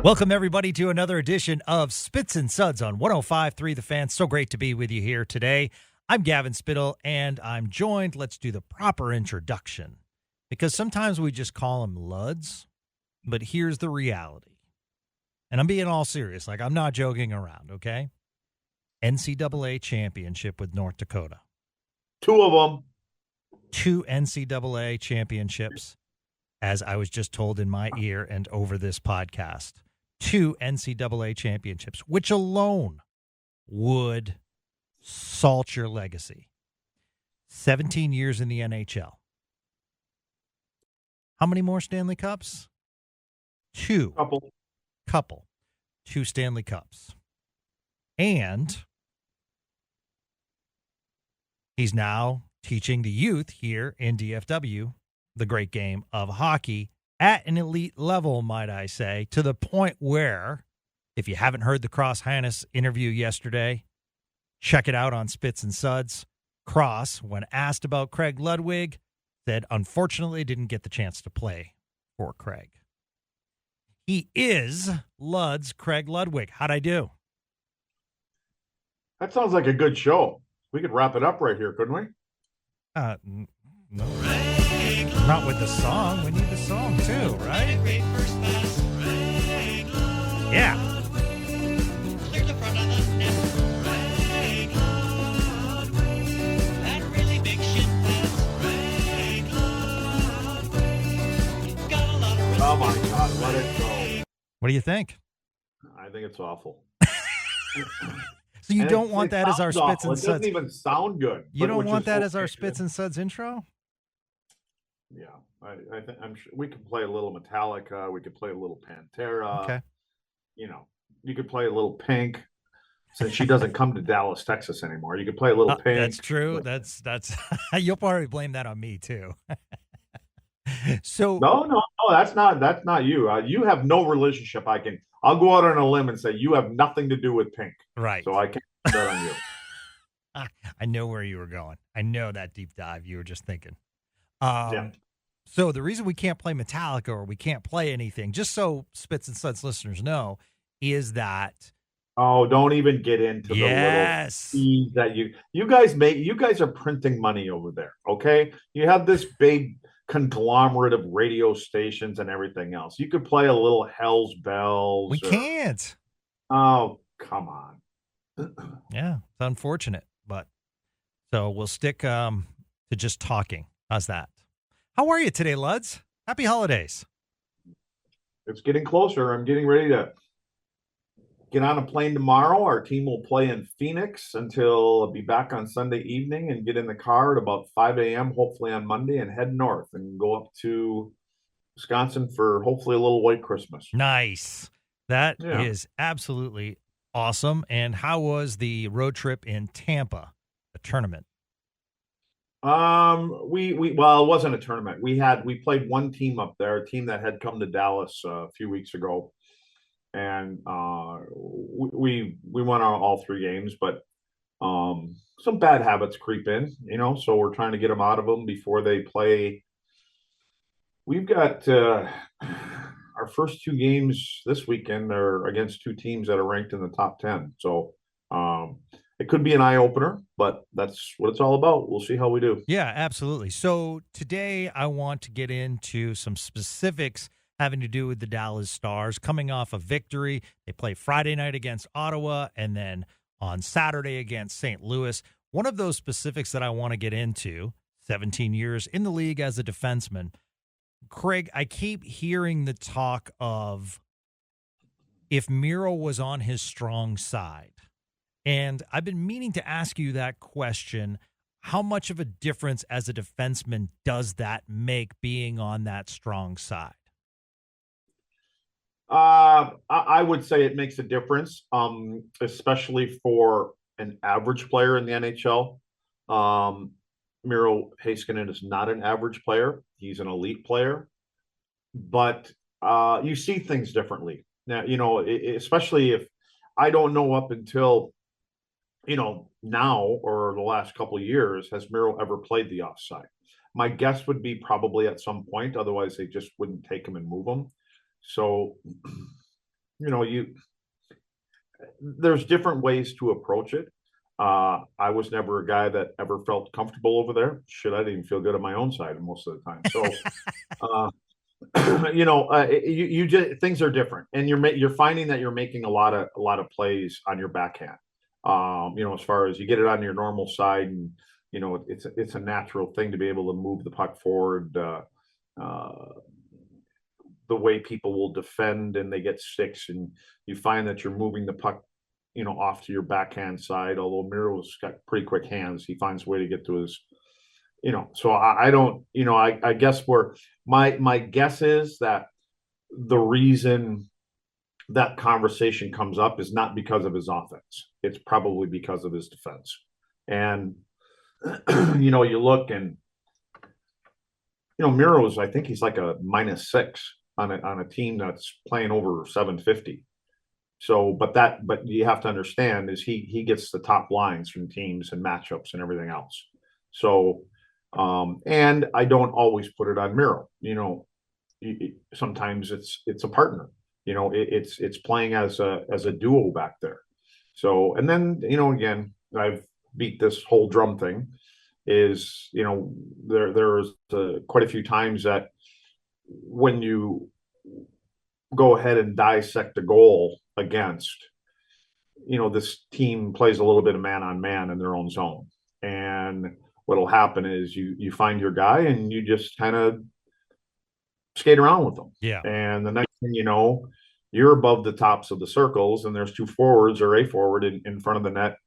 Welcome, everybody, to another edition of Spits and Suds on 105.3 The Fan. So great to be with you here today. I'm Gavin Spittle, and I'm joined. Let's do the proper introduction, because sometimes we just call them Luds, but here's the reality. And I'm being all serious. Like, I'm not joking around, okay? NCAA championship with North Dakota. Two of them. 2 NCAA championships, as I was just told in my ear and over this podcast. 2 NCAA championships, which alone would salt your legacy. 17 years in the NHL. How many more Stanley Cups? 2. Couple. 2 Stanley Cups. And he's now teaching the youth here in DFW the great game of hockey at an elite level, might I say, to the point where, if you haven't heard the Cross Hanas interview yesterday, check it out on Spits and Suds. Cross, when asked about Craig Ludwig, said unfortunately didn't get the chance to play for Craig. He is Lud's Craig Ludwig. How'd I do? That sounds like a good show. We could wrap it up right here, couldn't we? No. Not with the song. We need the song too, right? Yeah. Clear the front of the net. That really big shit pass. Got a lot of Oh my God, let it go. What do you think? I think it's awful. So you And don't want that as our sounds Spits awful. and It doesn't Suds? even sound good. You don't which want is that okay. as our Spits and Suds intro? Yeah, I think I'm sure we could play a little Metallica. We could play a little Pantera. Okay. You know, you could play a little Pink. Since she doesn't come to Dallas, Texas anymore, you could play a little Pink. That's true. That's you'll probably blame that on me too. So No, that's not you. You have no relationship. I'll go out on a limb and say you have nothing to do with Pink. right. So I can't put that on you. I know where you were going. I know that deep dive you were just thinking. Yeah. So the reason we can't play Metallica or we can't play anything, just so Spits and Suds listeners know, is that Oh, don't even get into yes, the little fees that you guys make. You guys are printing money over there, okay? You have this big conglomerate of radio stations and everything else. You could play a little Hell's Bells. we can't. Oh, come on. Yeah, it's unfortunate, but so we'll stick to just talking. How's that? How are you today, Luds? Happy holidays. It's getting closer. I'm getting ready to get on a plane tomorrow. Our team will play in Phoenix until I'll be back on Sunday evening and get in the car at about 5 a.m., hopefully on Monday, and head north and go up to Wisconsin for hopefully a little white Christmas. Nice. That Yeah. is absolutely awesome. And how was the road trip in Tampa, the tournament? Well, it wasn't a tournament. We played one team up there, a team that had come to Dallas a few weeks ago, and we won all 3 games, but some bad habits creep in, so we're trying to get them out of them before they play. We've got our first 2 games this weekend are against 2 teams that are ranked in the top 10. So it could be an eye opener, but that's what it's all about. We'll see how we do. Yeah, absolutely. So today I want to get into some specifics having to do with the Dallas Stars coming off a victory. They play Friday night against Ottawa and then on Saturday against St. Louis. One of those specifics that I want to get into, 17 years in the league as a defenseman. Craig, I keep hearing the talk of if Miro was on his strong side. And I've been meaning to ask you that question. How much of a difference as a defenseman does that make being on that strong side? I would say it makes a difference, especially for an average player in the NHL. Miro Heiskanen is not an average player. He's an elite player. But you see things differently. Now, especially if I don't know up until now or the last couple of years, has Miro ever played the offside? My guess would be probably at some point. Otherwise, they just wouldn't take him and move him. So there's different ways to approach it. I was never a guy that ever felt comfortable over there. Shit, I didn't even feel good on my own side most of the time. So, you just things are different, and you're finding that you're making a lot of plays on your backhand. As far as you get it on your normal side, and it's a natural thing to be able to move the puck forward. The way people will defend and they get sticks, and you find that you're moving the puck, off to your backhand side. Although Miro's got pretty quick hands, he finds a way to get to his, So I don't, I guess where my guess is that the reason that conversation comes up is not because of his offense. It's probably because of his defense. And you look and Miro's, I think he's like a -6 on a team that's playing over 750. So, but you have to understand is he gets the top lines from teams and matchups and everything else. So, and I don't always put it on Miro. Sometimes it's a partner. It's playing as a duo back there. So, and then again, I've beat this whole drum thing. Is there's quite a few times that when you go ahead and dissect a goal against, this team plays a little bit of man on man in their own zone. And what'll happen is you find your guy and you just kind of skate around with them. Yeah. And the next thing you know, you're above the tops of the circles and there's two forwards or a forward in front of the net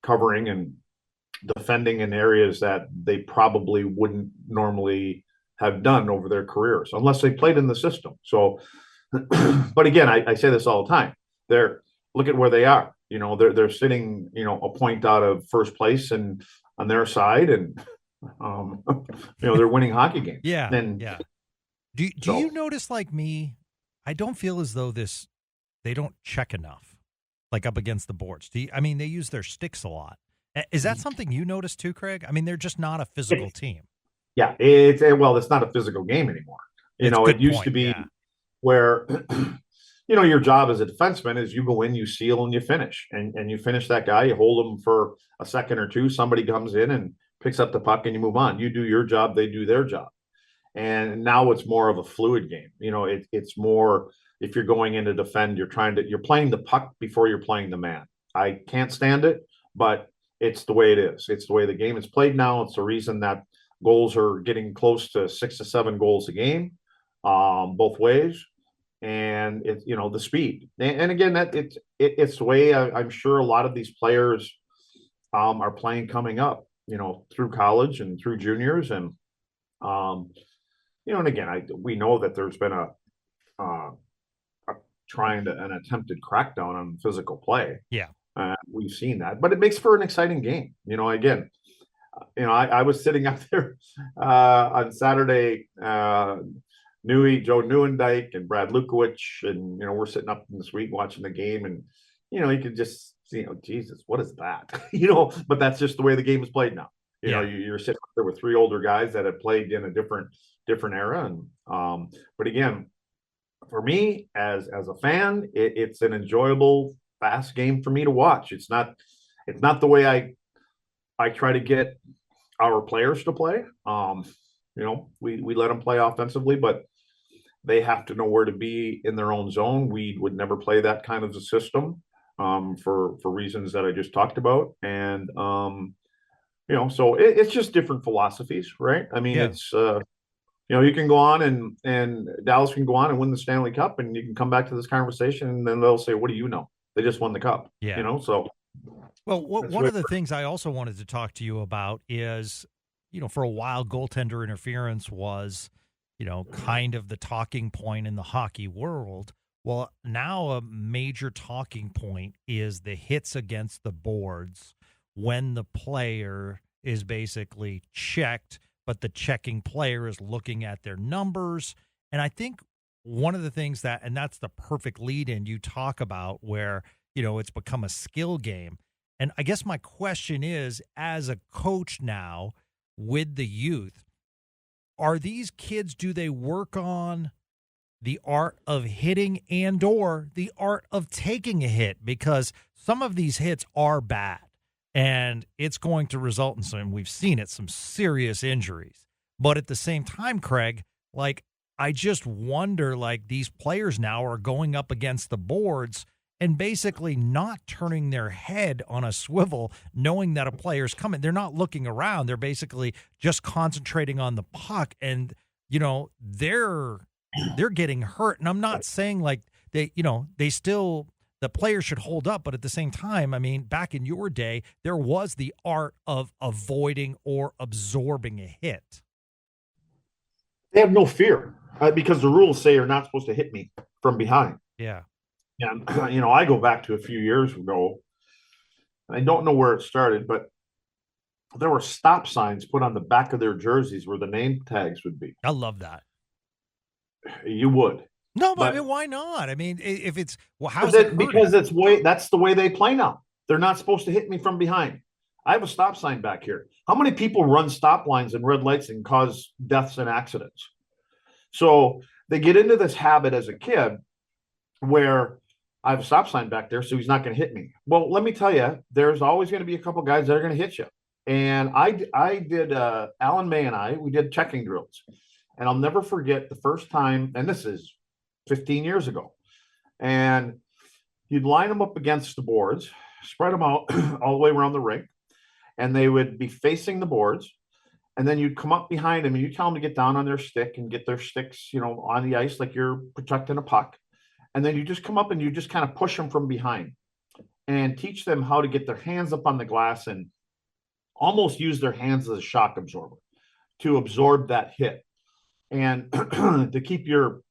covering and defending in areas that they probably wouldn't normally have done over their careers unless they played in the system. So, but again, I say this all the time. Look at where they are. They're sitting, a point out of first place and on their side, and they're winning hockey games. Yeah. And yeah. Do you notice, like me, I don't feel as though they don't check enough, like up against the boards. They use their sticks a lot. Is that something you notice too, Craig? They're just not a physical team. Yeah, it's not a physical game anymore. It used to be where, your job as a defenseman is you go in, you seal, and you finish. And you finish that guy, you hold him for a second or two, somebody comes in and picks up the puck and you move on. You do your job, they do their job. And now it's more of a fluid game. It's more, if you're going in to defend, you're playing the puck before you're playing the man. I can't stand it, but it's the way it is. It's the way the game is played now. It's the reason that goals are getting close to 6 to 7 goals a game, both ways. And it's, the speed. And again, it's the way I'm sure a lot of these players are playing coming up, through college and through juniors. And, and again, we know that there's been an attempted crackdown on physical play. Yeah. We've seen that, but it makes for an exciting game. Again, I was sitting up there on Saturday, Joe Neuendijk and Brad Lukowich, and we're sitting up in the suite watching the game, and you could just see, Jesus, what is that? But that's just the way the game is played now. You're sitting up there with 3 older guys that have played in a different era, and but again, for me as a fan, it's an enjoyable, fast game for me to watch. It's not the way I try to get our players to play. We let them play offensively, but they have to know where to be in their own zone. We would never play that kind of a system for reasons that I just talked about. And, so it's just different philosophies, right? It's, you can go on and Dallas can go on and win the Stanley Cup, and you can come back to this conversation and then they'll say, what do you know? They just won the cup, so. Well, one of the things I also wanted to talk to you about is, for a while, goaltender interference was, kind of the talking point in the hockey world. Well, now a major talking point is the hits against the boards when the player is basically checked, but the checking player is looking at their numbers. And I think one of the things that's the perfect lead in you talk about where, it's become a skill game. And I guess my question is, as a coach now with the youth, are these kids, do they work on the art of hitting and or the art of taking a hit, because some of these hits are bad and it's going to result in some, we've seen it, some serious injuries. But at the same time, Craig, like, I just wonder, like, these players now are going up against the boards and basically not turning their head on a swivel, knowing that a player's coming. They're not looking around. They're basically just concentrating on the puck, and, you know, they're getting hurt. And I'm not saying like the players should hold up, but at the same time, I mean, back in your day, there was the art of avoiding or absorbing a hit. They have no fear because the rules say you're not supposed to hit me from behind. Yeah. And, I go back to a few years ago, and I don't know where it started, but there were stop signs put on the back of their jerseys where the name tags would be. I love that. You would. No, but I mean, why not? I mean, if it's, well, how's it it because that's the way they play now. They're not supposed to hit me from behind. I have a stop sign back here. How many people run stop lines and red lights and cause deaths and accidents? So they get into this habit as a kid where I have a stop sign back there, so he's not going to hit me. Well, let me tell you, there's always going to be a couple guys that are going to hit you. And I did, Alan May and we did checking drills. And I'll never forget the first time, and this is 15 years ago. And you'd line them up against the boards, spread them out all the way around the rink, and they would be facing the boards. And then you'd come up behind them and you tell them to get down on their stick and get their sticks, on the ice like you're protecting a puck. And then you just come up and you just kind of push them from behind and teach them how to get their hands up on the glass and almost use their hands as a shock absorber to absorb that hit and to keep your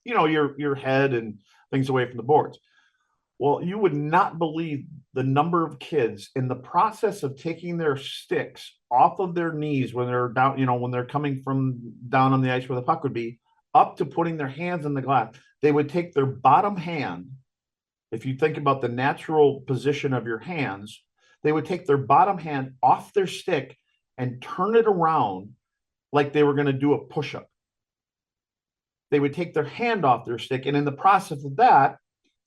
head and things away from the boards. Well, you would not believe the number of kids in the process of taking their sticks off of their knees when they're down, when they're coming from down on the ice where the puck would be, up to putting their hands in the glass. They would take their bottom hand. If you think about the natural position of your hands, they would take their bottom hand off their stick and turn it around like they were going to do a push-up. They would take their hand off their stick, and in the process of that,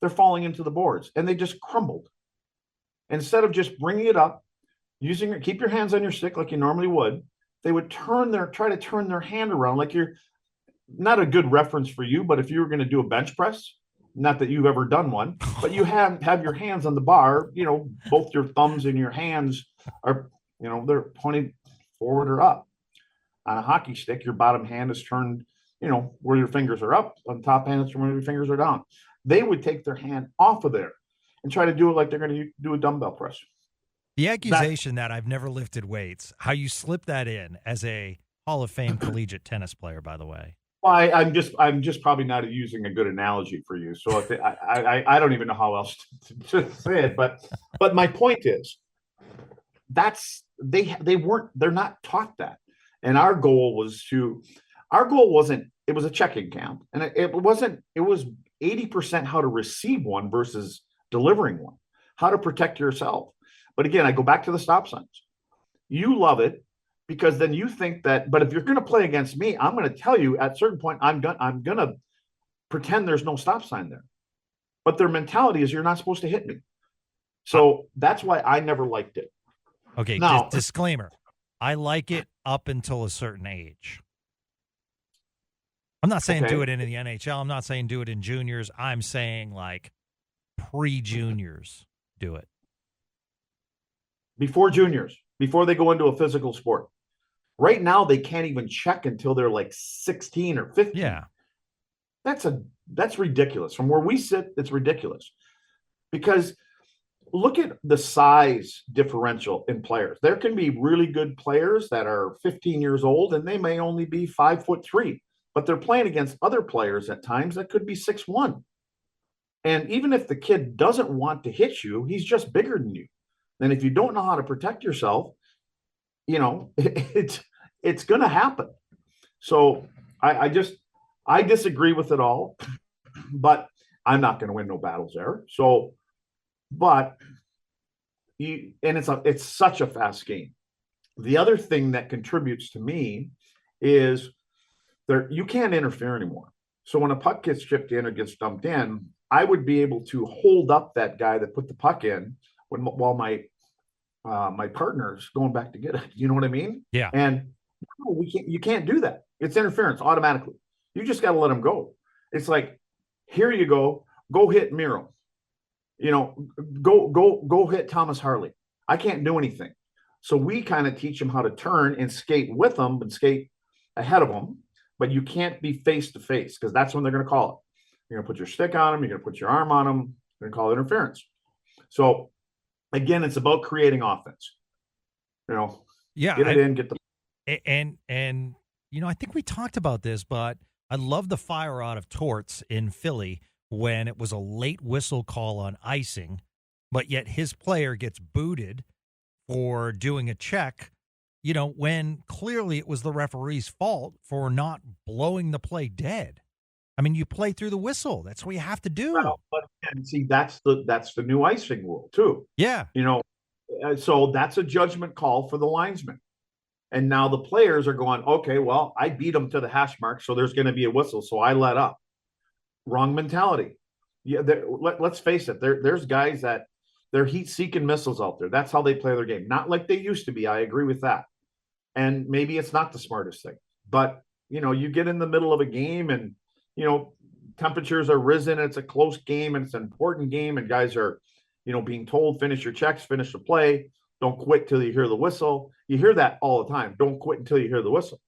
they're falling into the boards, and they just crumbled. Instead of just bringing it up, keep your hands on your stick like you normally would, they would try to turn their hand around like you're not a good reference for you, but if you were going to do a bench press, not that you've ever done one, but you have your hands on the bar, both your thumbs and your hands are, they're pointed forward or up. On a hockey stick, your bottom hand is turned, where your fingers are up. On the top hand, it's where your fingers are down. They would take their hand off of there and try to do it like they're going to do a dumbbell press. The accusation that I've never lifted weights, how you slip that in as a Hall of Fame collegiate tennis player, by the way. Well, I'm just probably not using a good analogy for you. So I don't even know how else to say it. But my point is, they're not taught that. And our goal wasn't, it was a checking camp. And it was 80% how to receive one versus delivering one, how to protect yourself. But again, I go back to the stop signs. You love it because then you think that, but if you're going to play against me, I'm going to tell you at a certain point, I'm going to pretend there's no stop sign there. But their mentality is you're not supposed to hit me. So that's why I never liked it. Okay, now, disclaimer. I like it up until a certain age. I'm not saying do it in the NHL. I'm not saying do it in juniors. I'm saying like pre-juniors do it. Before juniors, before they go into a physical sport. Right now, they can't even check until they're like 16 or 15. Yeah. That's ridiculous. From where we sit, it's ridiculous. Because look at the size differential in players. There can be really good players that are 15 years old, and they may only be 5'3", but they're playing against other players at times that could be 6'1". And even if the kid doesn't want to hit you, he's just bigger than you. And if you don't know how to protect yourself, it's going to happen. So I disagree with it all, but I'm not going to win no battles there. So, it's such a fast game. The other thing that contributes to me is you can't interfere anymore. So when a puck gets chipped in or gets dumped in, I would be able to hold up that guy that put the puck in while my partner's going back to get it. You know what I mean? Yeah. And no, we can't. You can't do that. It's interference automatically. You just got to let him go. It's like, here you go. Go hit Miro. Go hit Thomas Harley. I can't do anything. So we kind of teach them how to turn and skate with them and skate ahead of them. But you can't be face to face because that's when they're going to call it. You're going to put your stick on them. You're going to put your arm on them. They're going to call it interference. So again, it's about creating offense. Yeah. Get it in, get the. And I think we talked about this, but I love the fire out of Torts in Philly when it was a late whistle call on icing, but yet his player gets booted for doing a check, when clearly it was the referee's fault for not blowing the play dead. I mean, you play through the whistle. That's what you have to do. Well, and see, that's the new icing rule too. Yeah. So that's a judgment call for the linesman. And now the players are going, okay, well, I beat them to the hash mark, so there's going to be a whistle, so I let up. Wrong mentality. Yeah, let's face it. There's guys that they're heat-seeking missiles out there. That's how they play their game. Not like they used to be. I agree with that. And maybe it's not the smartest thing. But, you get in the middle of a game and, temperatures are risen. It's a close game and it's an important game. And guys are, being told, finish your checks, finish the play. Don't quit till you hear the whistle. You hear that all the time. Don't quit until you hear the whistle.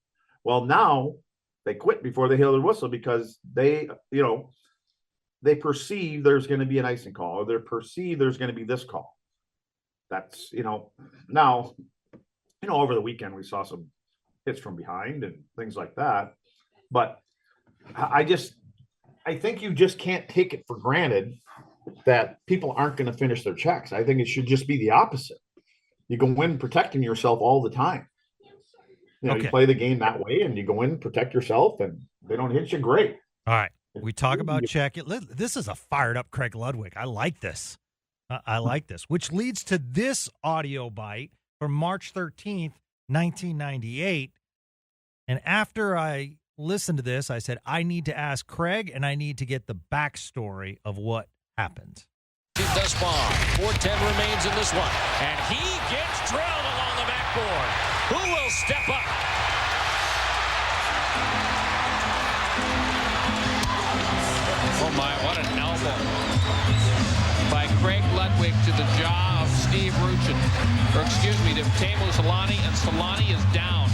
Well, now they quit before they hear the whistle because they perceive there's going to be an icing call or they perceive there's going to be this call. That's, now, over the weekend we saw some hits from behind and things like that. But I think you just can't take it for granted that people aren't going to finish their checks. I think it should just be the opposite. You go in protecting yourself all the time. You play the game that way and you go in, protect yourself, and they don't hit you, great. All right. We talk about check. This is a fired up Craig Ludwig. I like this. I like this, which leads to this audio bite from March 13th, 1998. And after I listened to this, I said, I need to ask Craig and I need to get the backstory of what happened. Thus far, 4:10 remains in this one, and he gets drilled along the backboard. Who will step up? Oh my, what an elbow by Craig Ludwig to the jaw of Steve Ruchin. Or excuse me, to Teemu Selanne, and Selanne is down.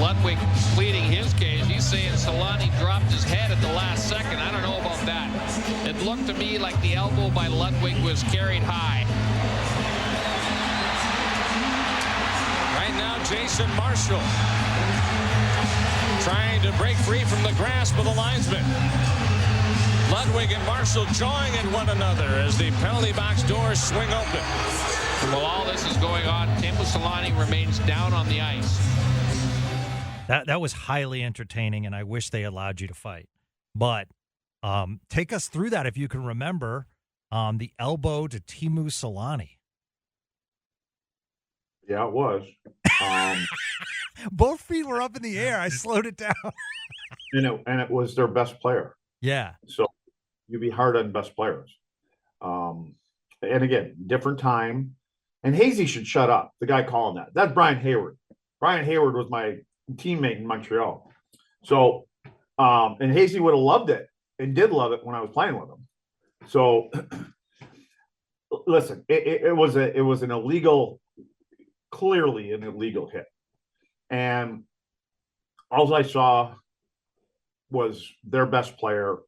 Ludwig pleading his case. He's saying Selanne dropped his head at the last second. I don't know about that. It looked to me like the elbow by Ludwig was carried high. Right now, Jason Marshall trying to break free from the grasp of the linesman. Ludwig and Marshall jawing at one another as the penalty box doors swing open. While all this is going on, Teemu Selanne remains down on the ice. That was highly entertaining, and I wish they allowed you to fight. But take us through that if you can remember the elbow to Teemu Selanne. Yeah, it was. Both feet were up in the air. I slowed it down. and it was their best player. Yeah. So you'd be hard on best players. And again, different time. And Hazy should shut up. The guy calling that. That's Brian Hayward. Brian Hayward was my teammate in Montreal. So, and Hazy would have loved it and did love it when I was playing with him. So, listen, it was an illegal, clearly an illegal hit. And all I saw was their best player,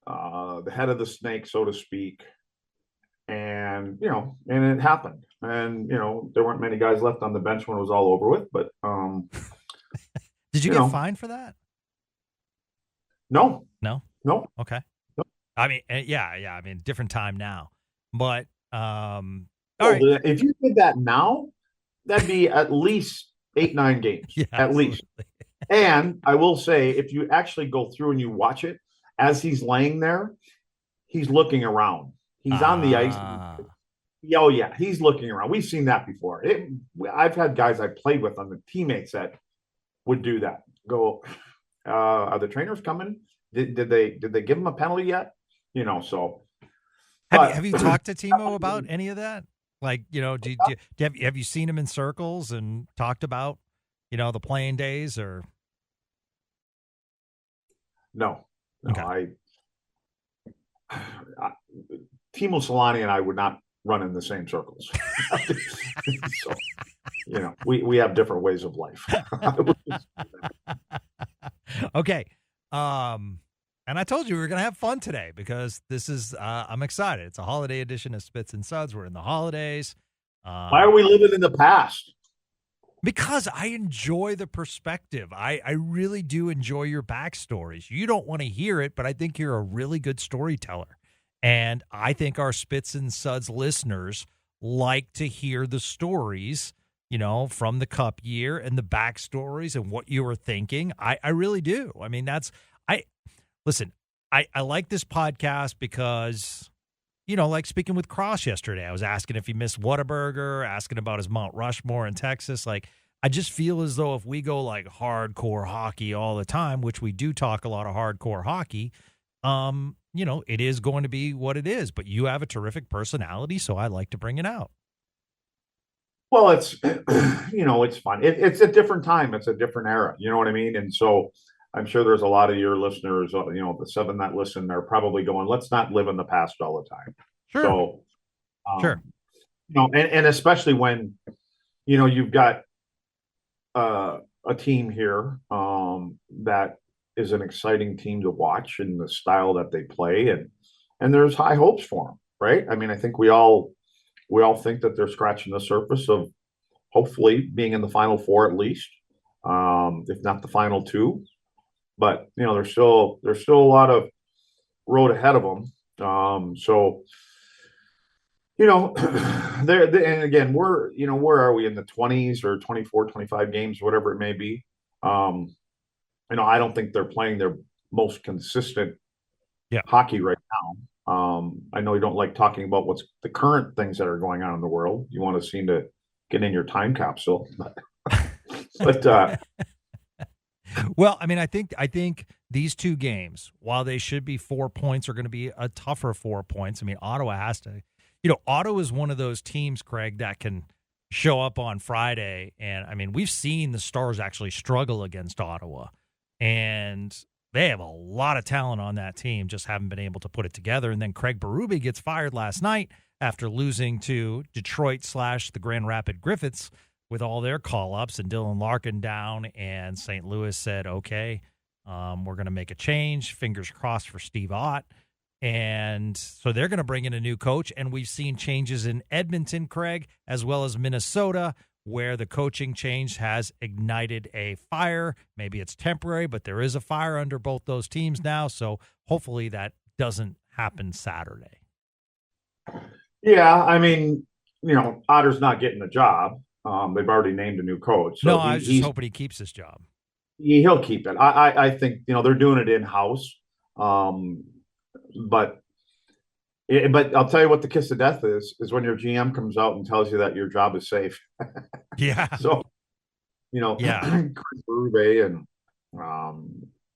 the head of the snake, so to speak. And, and it happened. And, there weren't many guys left on the bench when it was all over with, but, did you get fined for that? No. Okay. No. I mean, yeah. I mean, different time now, but, all right. If you did that now, that'd be at least 8-9 games, yeah, at least. And I will say, if you actually go through and you watch it as he's laying there, he's looking around. He's on the ice. Oh, yeah, he's looking around. We've seen that before. I've had guys I played with on the teammates that would do that. Go, are the trainers coming? Did they give him a penalty yet? So. Have you talked to Timo about any of that? Like, have you seen him in circles and talked about, the playing days or? No, Okay. Timo Solani and I would not run in the same circles. So, we have different ways of life. Okay. And I told you we were going to have fun today because this is, I'm excited. It's a holiday edition of Spits and Suds. We're in the holidays. Why are we living in the past? Because I enjoy the perspective. I really do enjoy your backstories. You don't want to hear it, but I think you're a really good storyteller. And I think our Spits and Suds listeners like to hear the stories, from the Cup year and the backstories and what you were thinking. I really do. I mean, listen, I like this podcast because, like speaking with Cross yesterday, I was asking if he missed Whataburger, asking about his Mount Rushmore in Texas. Like, I just feel as though if we go like hardcore hockey all the time, which we do talk a lot of hardcore hockey, it is going to be what it is. But you have a terrific personality, so I like to bring it out. Well, it's, it's fun. It's a different time. It's a different era. You know what I mean? And so I'm sure there's a lot of your listeners, the 7 that listen, they're probably going, let's not live in the past all the time. Sure. So, Sure. And especially when, you've got a team here that is an exciting team to watch in the style that they play. And there's high hopes for them, right? I mean, I think we all think that they're scratching the surface of hopefully being in the Final Four at least, if not the Final Two. But there's still a lot of road ahead of them. So and again, where are we in the 20s or 24, 25 games, whatever it may be? I don't think they're playing their most consistent hockey right now. I know you don't like talking about what's the current things that are going on in the world. You want to seem to get in your time capsule, but well, I mean, I think these two games, while they should be 4 points, are going to be a tougher 4 points. I mean, Ottawa has to, Ottawa is one of those teams, Craig, that can show up on Friday. And I mean, we've seen the Stars actually struggle against Ottawa, and they have a lot of talent on that team, just haven't been able to put it together. And then Craig Berube gets fired last night after losing to Detroit / the Grand Rapid Griffins with all their call-ups, and Dylan Larkin down, and St. Louis said, okay, we're going to make a change. Fingers crossed for Steve Ott. And so they're going to bring in a new coach, and we've seen changes in Edmonton, Craig, as well as Minnesota, where the coaching change has ignited a fire. Maybe it's temporary, but there is a fire under both those teams now, so hopefully that doesn't happen Saturday. Yeah, I mean, Otter's not getting the job. They've already named a new coach. So no, I was just hoping he keeps his job. He'll keep it. I think, they're doing it in-house. But I'll tell you what the kiss of death is when your GM comes out and tells you that your job is safe. Yeah. So, Chris Berube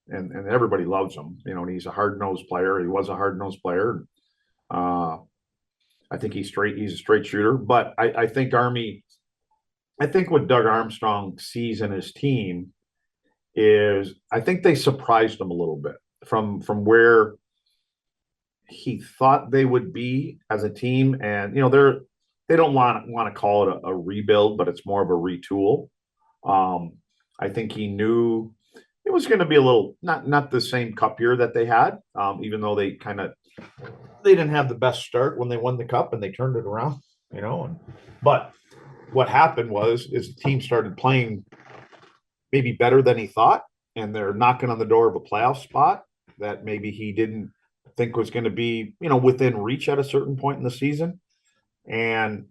and everybody loves him. And he's a hard-nosed player. He was a hard-nosed player. I think he's a straight shooter. But I think what Doug Armstrong sees in his team is, I think they surprised him a little bit from where he thought they would be as a team. And, they don't want to call it a rebuild, but it's more of a retool. I think he knew it was going to be a little, not the same cup year that they had, even though they didn't have the best start when they won the cup and they turned it around, but what happened is the team started playing maybe better than he thought, and they're knocking on the door of a playoff spot that maybe he didn't think was going to be, within reach at a certain point in the season. And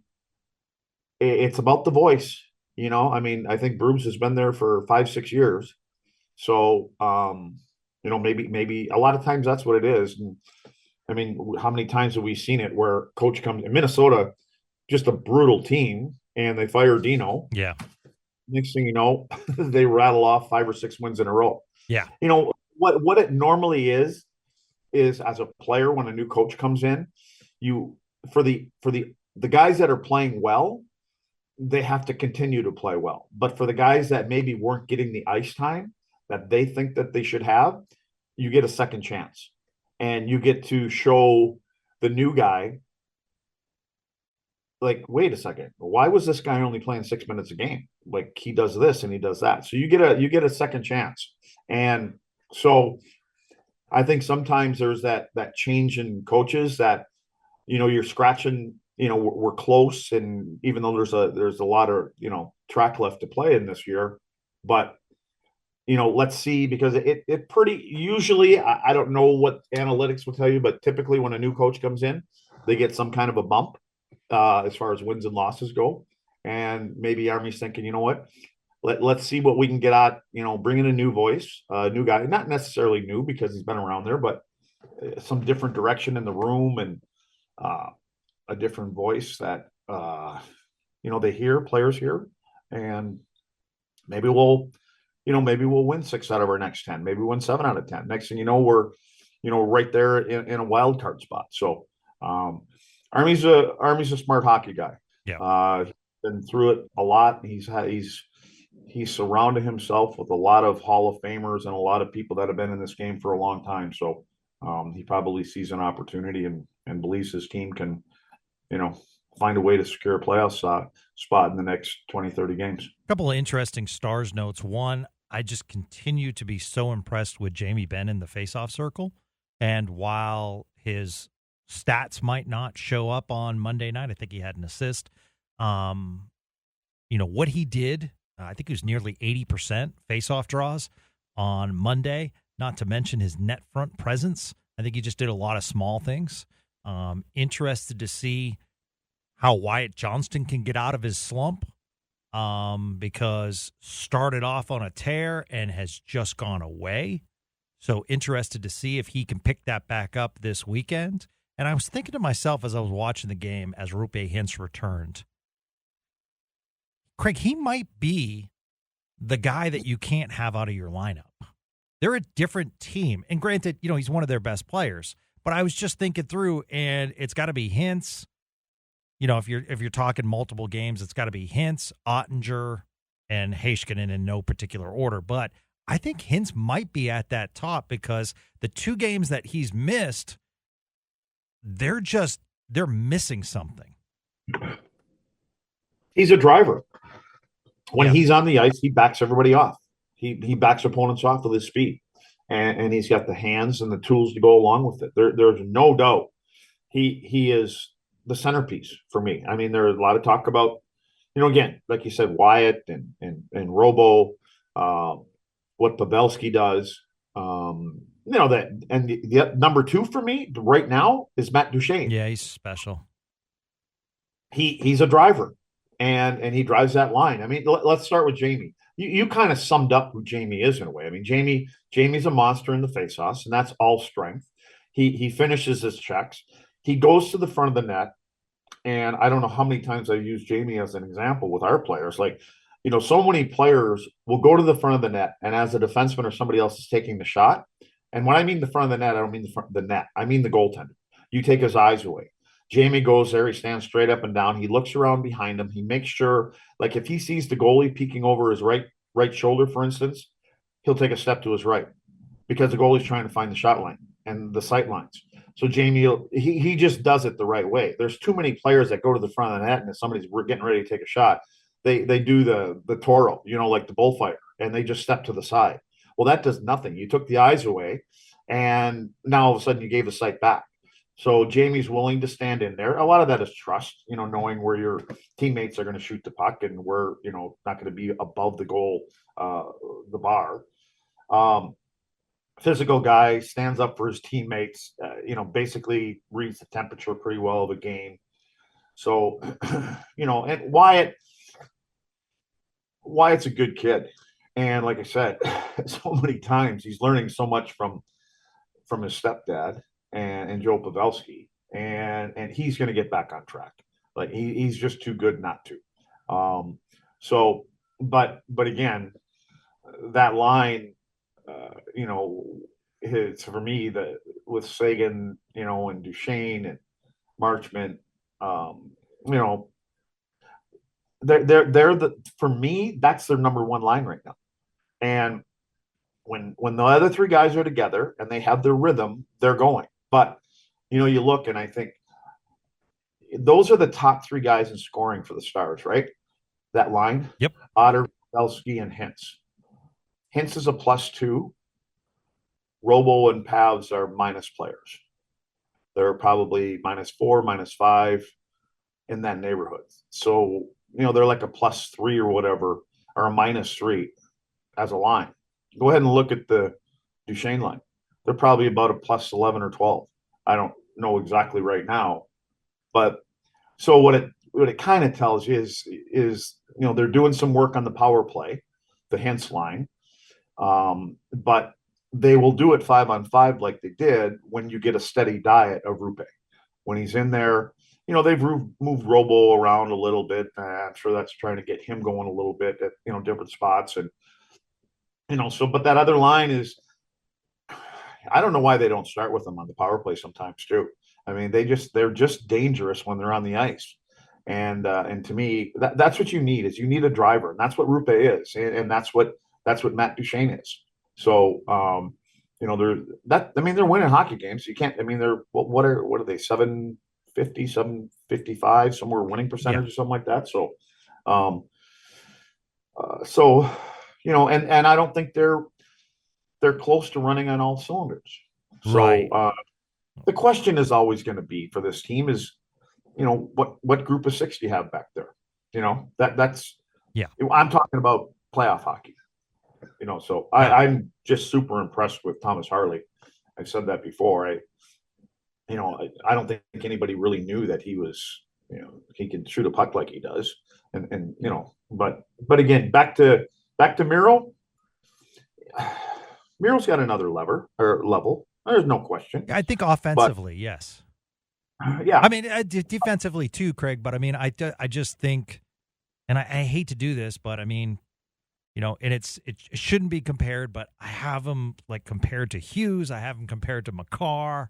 it's about the voice, I mean, I think Brooms has been there for 5-6 years. So, maybe a lot of times that's what it is. And I mean, how many times have we seen it where coach comes in Minnesota, just a brutal team, and they fire Dino. Yeah. next thing you know, they rattle off 5 or 6 wins in a row. Yeah. You know what it normally is as a player when a new coach comes in, you for the guys that are playing well, they have to continue to play well. But for the guys that maybe weren't getting the ice time that they think that they should have, you get a second chance. And you get to show the new guy, like, wait a second, why was this guy only playing 6 minutes a game? Like, he does this and he does that. So you get a second chance. And so I think sometimes there's that change in coaches that, you're scratching, we're close. And even though there's a lot of, track left to play in this year, but let's see, because it pretty usually, I don't know what analytics will tell you, but typically when a new coach comes in, they get some kind of a bump as far as wins and losses go. And maybe Army's thinking, you know what, let's see what we can get at, bring in a new voice, a new guy, not necessarily new because he's been around there, but some different direction in the room and a different voice that, players hear, and maybe we'll win 6 out of our next 10, maybe win 7 out of 10. Next thing you know, we're, right there in a wild card spot. So, Army's a smart hockey guy. Yeah. He's been through it a lot. He's surrounded himself with a lot of Hall of Famers and a lot of people that have been in this game for a long time. So, he probably sees an opportunity and believes his team can, find a way to secure a playoff spot in the next 20, 30 games. A couple of interesting Stars notes. One, I just continue to be so impressed with Jamie Benn in the faceoff circle. And while his stats might not show up on Monday night, I think he had an assist. What he did, I think it was nearly 80% faceoff draws on Monday, not to mention his net front presence. I think he just did a lot of small things. Interested to see how Wyatt Johnston can get out of his slump, because started off on a tear and has just gone away. So interested to see if he can pick that back up this weekend. And I was thinking to myself as I was watching the game as Rupe Hintz returned, Craig, he might be the guy that you can't have out of your lineup. They're a different team. And granted, he's one of their best players. But I was just thinking through, and it's got to be Hintz. If you're talking multiple games, it's got to be Hintz, Ottinger, and Heiskanen in no particular order. But I think Hintz might be at that top because the 2 games that he's missed, they're missing something. He's a driver. When he's on the ice, he backs everybody off. He backs opponents off with his speed, and he's got the hands and the tools to go along with it. There's no doubt he is the centerpiece for me. I mean, there's a lot of talk about, again, like you said, Wyatt and Robo, what Pavelski does. That, and the number 2 for me right now is Matt Duchene. Yeah, he's special. He's a driver, and he drives that line. I mean, let's start with Jamie. You kind of summed up who Jamie is in a way. I mean, Jamie's a monster in the faceoffs, and that's all strength. He finishes his checks. He goes to the front of the net, and I don't know how many times I've used Jamie as an example with our players. Like, so many players will go to the front of the net, and as a defenseman or somebody else is taking the shot, and when I mean the front of the net, I don't mean the front of the net. I mean the goaltender. You take his eyes away. Jamie goes there. He stands straight up and down. He looks around behind him. He makes sure, like if he sees the goalie peeking over his right shoulder, for instance, he'll take a step to his right because the goalie's trying to find the shot line and the sight lines. So Jamie, he just does it the right way. There's too many players that go to the front of the net, and if somebody's getting ready to take a shot, they do the Toro, like the bullfighter, and they just step to the side. Well, that does nothing. You took the eyes away, and now all of a sudden you gave the sight back. So Jamie's willing to stand in there. A lot of that is trust, knowing where your teammates are going to shoot the puck and where, not going to be above the goal, the bar. Physical guy, stands up for his teammates, basically reads the temperature pretty well of a game. So, and Wyatt's a good kid. And like I said, so many times he's learning so much from his stepdad and Joe Pavelski, and he's going to get back on track. Like he's just too good not to. So but again, that line, it's for me with Sagan, and Duchesne and Marchment, you know, they're for me, that's their number one line right now. And when the other three guys are together and they have their rhythm, they're going. But you look and I think those are the top three guys in scoring for the Stars, right? That line. Yep. Otter, Belsky, and Hintz. Hintz is a +2. Robo and Pavs are minus players. They're probably -4, -5 in that neighborhood. So, they're like a +3 or whatever, or a -3 as a line. Go ahead and look at the Duchesne line. They're probably about a +11 or 12. I don't know exactly right now. But so what it kind of tells you is they're doing some work on the power play, the Hintz line. But they will do it 5-on-5 like they did when you get a steady diet of Rupe. When he's in there, they've moved Robo around a little bit. I'm sure that's trying to get him going a little bit at, different spots. And, but that other line is, I don't know why they don't start with them on the power play sometimes too. I mean, they're just dangerous when they're on the ice. And to me, that's what you need you need a driver. And that's what Rupe is. And that's what Matt Duchesne is. So, they're winning hockey games. You can't, they're, what are they? 750, 755, somewhere winning percentage or something like that. So, and I don't think they're close to running on all cylinders. So, Right. The question is always going to be for this team is, what group of six do you have back there? That's I'm talking about playoff hockey. So I'm just super impressed with Thomas Harley. I've said that before. I don't think anybody really knew that he was, he can shoot a puck like he does. And but again, back to Miro. Miro's got another level. There's no question. I think offensively, yes. Yeah. I mean, defensively too, Craig. But I mean, I just think, and I hate to do this, but I mean, and it shouldn't be compared, but I have him like compared to Hughes. I have him compared to McCarr.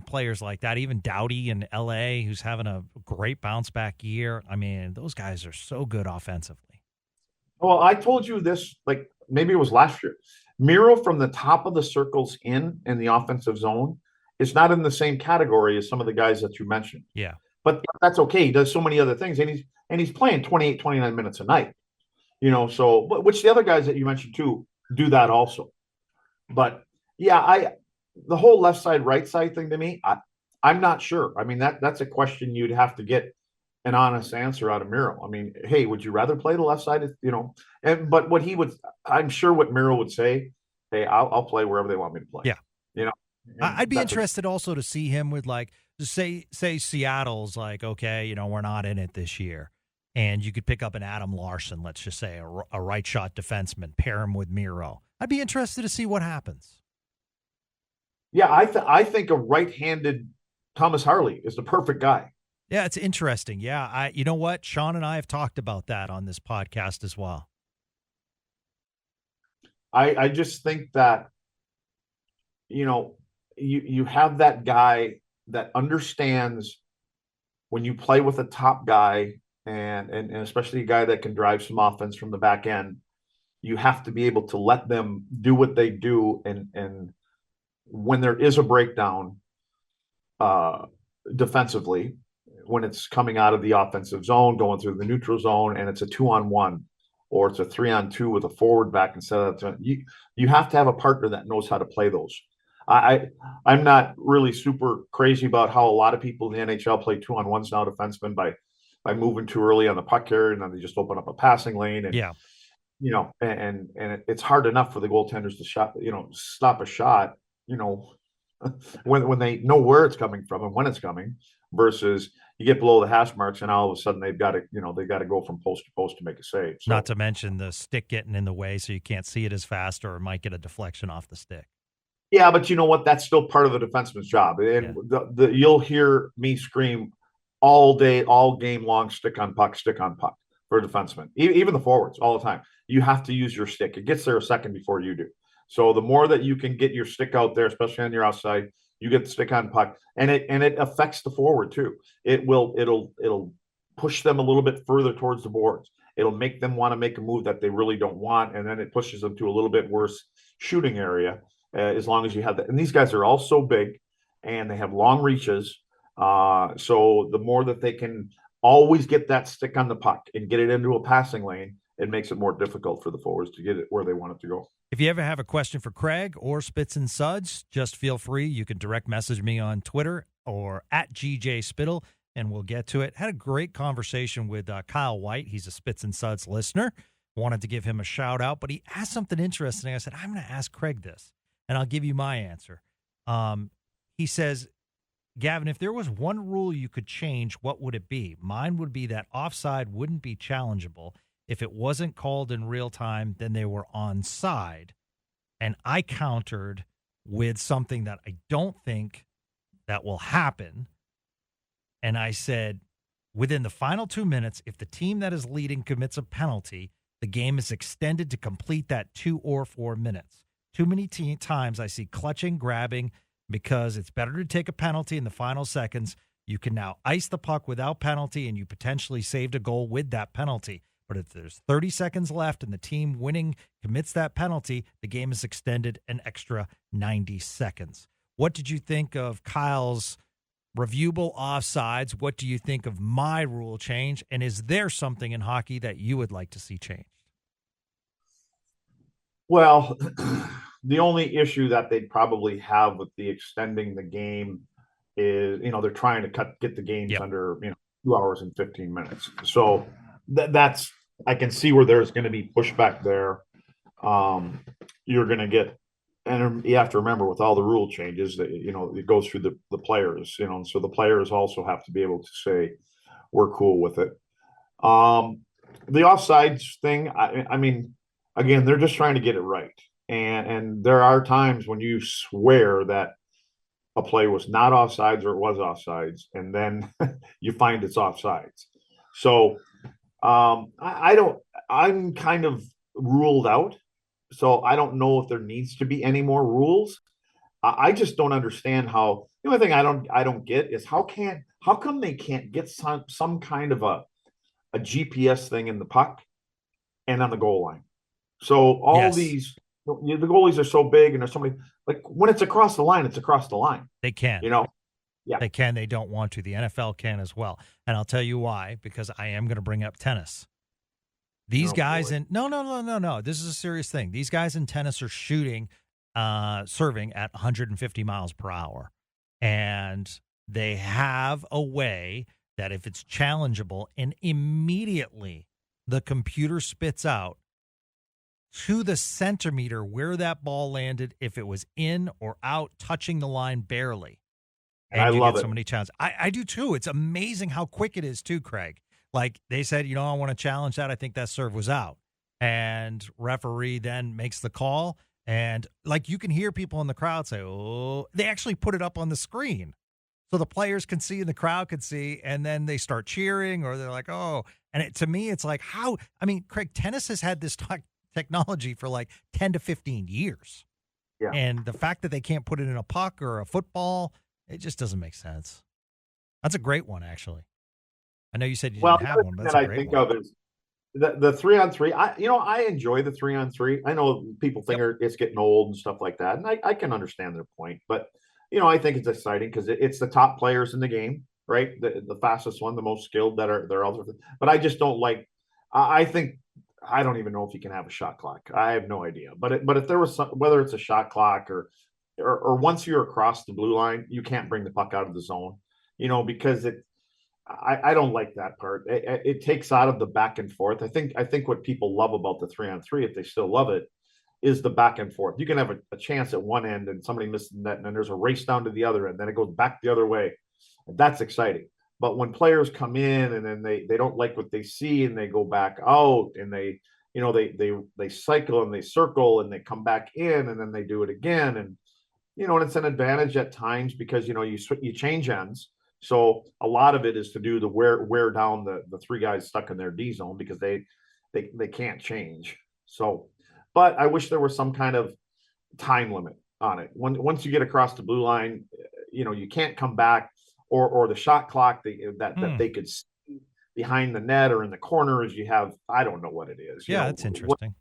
Players like that. Even Doughty in L.A., who's having a great bounce back year. I mean, those guys are so good offensively. Well, I told you this, like maybe it was last year. Miro from the top of the circles in the offensive zone is not in the same category as some of the guys that you mentioned. Yeah. But that's okay. He does so many other things, and he's playing 28, 29 minutes a night. So which the other guys that you mentioned too do that also. But yeah, the whole left side, right side thing to me, I'm not sure. I mean, that's a question you'd have to get an honest answer out of Miro. I mean, hey, would you rather play the left side? But what he would, I'm sure what Miro would say, hey, I'll play wherever they want me to play. Yeah. I'd be interested also to see him with like, say Seattle's like, okay, we're not in it this year. And you could pick up an Adam Larson, let's just say a right shot defenseman, pair him with Miro. I'd be interested to see what happens. Yeah, I think a right-handed Thomas Harley is the perfect guy. Yeah, it's interesting. Yeah, you know what? Sean and I have talked about that on this podcast as well. I just think that, you have that guy that understands when you play with a top guy and especially a guy that can drive some offense from the back end, you have to be able to let them do what they do. And when there is a breakdown defensively, when it's coming out of the offensive zone, going through the neutral zone, and it's a 2-on-1 or it's a 3-on-2 with a forward back instead of you have to have a partner that knows how to play those. I'm not really super crazy about how a lot of people in the NHL play 2-on-1s now, defensemen, by moving too early on the puck carrier, and then they just open up a passing lane. And and it's hard enough for the goaltenders to stop a shot, when they know where it's coming from and when it's coming, versus you get below the hash marks and all of a sudden they've got to go from post to post to make a save. So, not to mention the stick getting in the way so you can't see it as fast or it might get a deflection off the stick. Yeah, but you know what? That's still part of the defenseman's job. And you'll hear me scream all day, all game long, stick on puck. for a defenseman. Even the forwards, all the time. You have to use your stick. It gets there a second before you do. So the more that you can get your stick out there, especially on your outside, you get the stick on puck, and it affects the forward too. It'll push them a little bit further towards the boards. It'll make them want to make a move that they really don't want, and then it pushes them to a little bit worse shooting area as long as you have that. And these guys are all so big, and they have long reaches. So the more that they can always get that stick on the puck and get it into a passing lane, it makes it more difficult for the forwards to get it where they want it to go. If you ever have a question for Craig or Spits and Suds, just feel free. You can direct message me on Twitter or at GJ Spittle, and we'll get to it. Had a great conversation with Kyle White. He's a Spits and Suds listener. Wanted to give him a shout out, but he asked something interesting. I said, I'm going to ask Craig this, and I'll give you my answer. He says, Gavin, if there was one rule you could change, what would it be? Mine would be that offside wouldn't be challengeable. If it wasn't called in real time, then they were onside. And I countered with something that I don't think that will happen. And I said, within the final 2 minutes, if the team that is leading commits a penalty, the game is extended to complete that 2 or 4 minutes. Too many times I see clutching, grabbing, because it's better to take a penalty in the final seconds. You can now ice the puck without penalty, and you potentially saved a goal with that penalty. But if there's 30 seconds left and the team winning commits that penalty, the game is extended an extra 90 seconds. What did you think of Kyle's reviewable offsides? What do you think of my rule change? And is there something in hockey that you would like to see changed? Well, the only issue that they'd probably have with the extending the game is, they're trying to get the games under, 2 hours and 15 minutes. So that's, I can see where there's going to be pushback there. You're going to get, and you have to remember with all the rule changes that, it goes through the players, and so the players also have to be able to say, we're cool with it. The offsides thing, I mean, again, they're just trying to get it right. And there are times when you swear that a play was not offsides or it was offsides, and then you find it's offsides. So I'm kind of ruled out. So I don't know if there needs to be any more rules. I just don't understand how. The only thing I don't get is how come they can't get some kind of a GPS thing in the puck and on the goal line. So all these, the goalies are so big, and there's so many, like when it's across the line, it's across the line. They can. Yeah. They can. They don't want to. The NFL can as well. And I'll tell you why, because I am going to bring up tennis. These guys no. This is a serious thing. These guys in tennis are shooting, serving at 150 miles per hour. And they have a way that if it's challengeable, and immediately the computer spits out to the centimeter where that ball landed, if it was in or out, touching the line barely. And I love it. So many challenges. I do too. It's amazing how quick it is too, Craig. Like they said, I want to challenge that. I think that serve was out. And referee then makes the call. And like you can hear people in the crowd say, oh, they actually put it up on the screen. So the players can see and the crowd can see. And then they start cheering or they're like, oh. And to me, it's like how, Craig, tennis has had this technology for like 10 to 15 years. Yeah. And the fact that they can't put it in a puck or a football, it just doesn't make sense. That's a great one, actually. I know you said you didn't have one, but that's a great one. Of is the 3-on-3. I enjoy the 3-on-3. I know people think it's getting old and stuff like that, and I can understand their point. But I think it's exciting because it's the top players in the game, right? The fastest one, the most skilled they're all. But I just don't like. I think I don't even know if you can have a shot clock. I have no idea. But if there was whether it's a shot clock or once you're across the blue line, you can't bring the puck out of the zone, because I don't like that part. It takes out of the back and forth. I think what people love about the 3-on-3, if they still love it, is the back and forth. You can have a chance at one end and somebody misses the net, and then there's a race down to the other end. Then it goes back the other way. That's exciting. But when players come in and then they don't like what they see and they go back out and they cycle and they circle and they come back in and then they do it again. And, and it's an advantage at times because, you change ends. So a lot of it is to do the wear down the three guys stuck in their D zone because they can't change. So, but I wish there was some kind of time limit on it. Once you get across the blue line, you can't come back, or the shot clock that they could see behind the net or in the corners. You have, I don't know what it is. Yeah, that's interesting.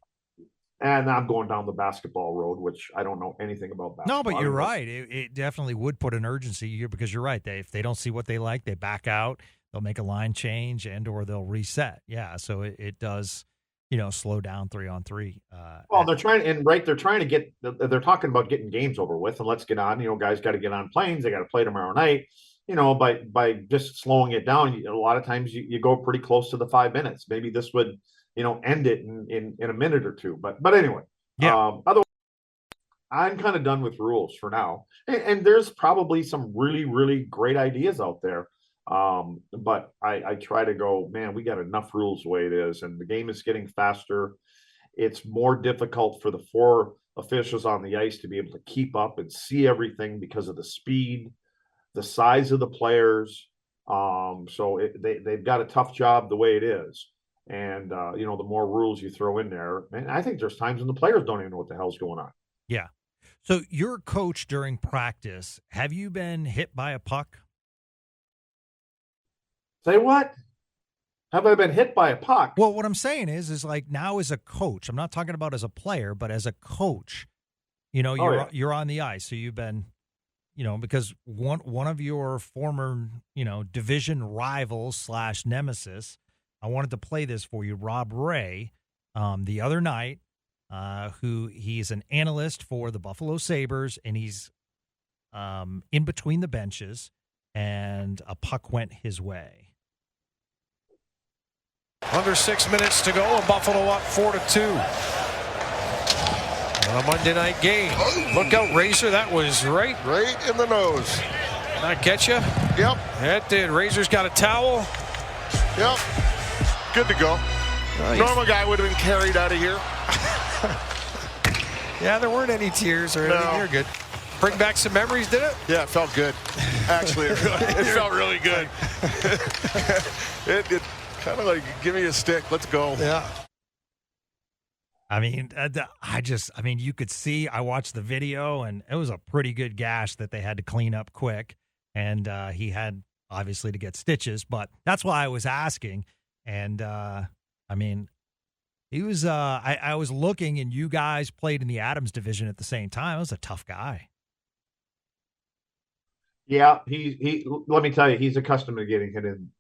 And I'm going down the basketball road, which I don't know anything about basketball. No, but you're right. It definitely would put an urgency here because you're right. If they don't see what they like, they back out. They'll make a line change or they'll reset. Yeah, so it does, slow down 3-on-3. Well, they're trying to get. They're talking about getting games over with, and let's get on. Guys got to get on planes. They got to play tomorrow night. By just slowing it down, a lot of times you go pretty close to the 5 minutes. Maybe this would end it in a minute or two. But anyway, yeah. Otherwise, I'm kind of done with rules for now. And there's probably some really, really great ideas out there. But I try to go, man, we got enough rules the way it is. And the game is getting faster. It's more difficult for the 4 officials on the ice to be able to keep up and see everything because of the speed, the size of the players. So they've got a tough job the way it is. And, the more rules you throw in there, and I think there's times when the players don't even know what the hell's going on. Yeah. So you're a coach during practice. Have you been hit by a puck? Say what? Have I been hit by a puck? Well, what I'm saying is like now as a coach, I'm not talking about as a player, but as a coach, you're on the ice. So you've been, because one of your former, division rivals / nemesis, I wanted to play this for you, Rob Ray, the other night, he's an analyst for the Buffalo Sabres, and he's in between the benches, and a puck went his way. Under 6 minutes to go, and Buffalo up 4-2. On a Monday night game. Look out, Razor. That was right in the nose. Did that get you? Yep. That did. Razor's got a towel. Yep. Good to go. Normal guy would have been carried out of here. Yeah, there weren't any tears or anything. No. You're good. Bring back some memories, did it? Yeah, it felt good. Actually, it felt really good. It kind of like, give me a stick. Let's go. Yeah. I mean, you could see, I watched the video, and it was a pretty good gash that they had to clean up quick. And he had, obviously, to get stitches. But that's why I was asking. And, he was, I was looking, and you guys played in the Adams division at the same time. It was a tough guy. Yeah, he let me tell you, he's accustomed to getting hit in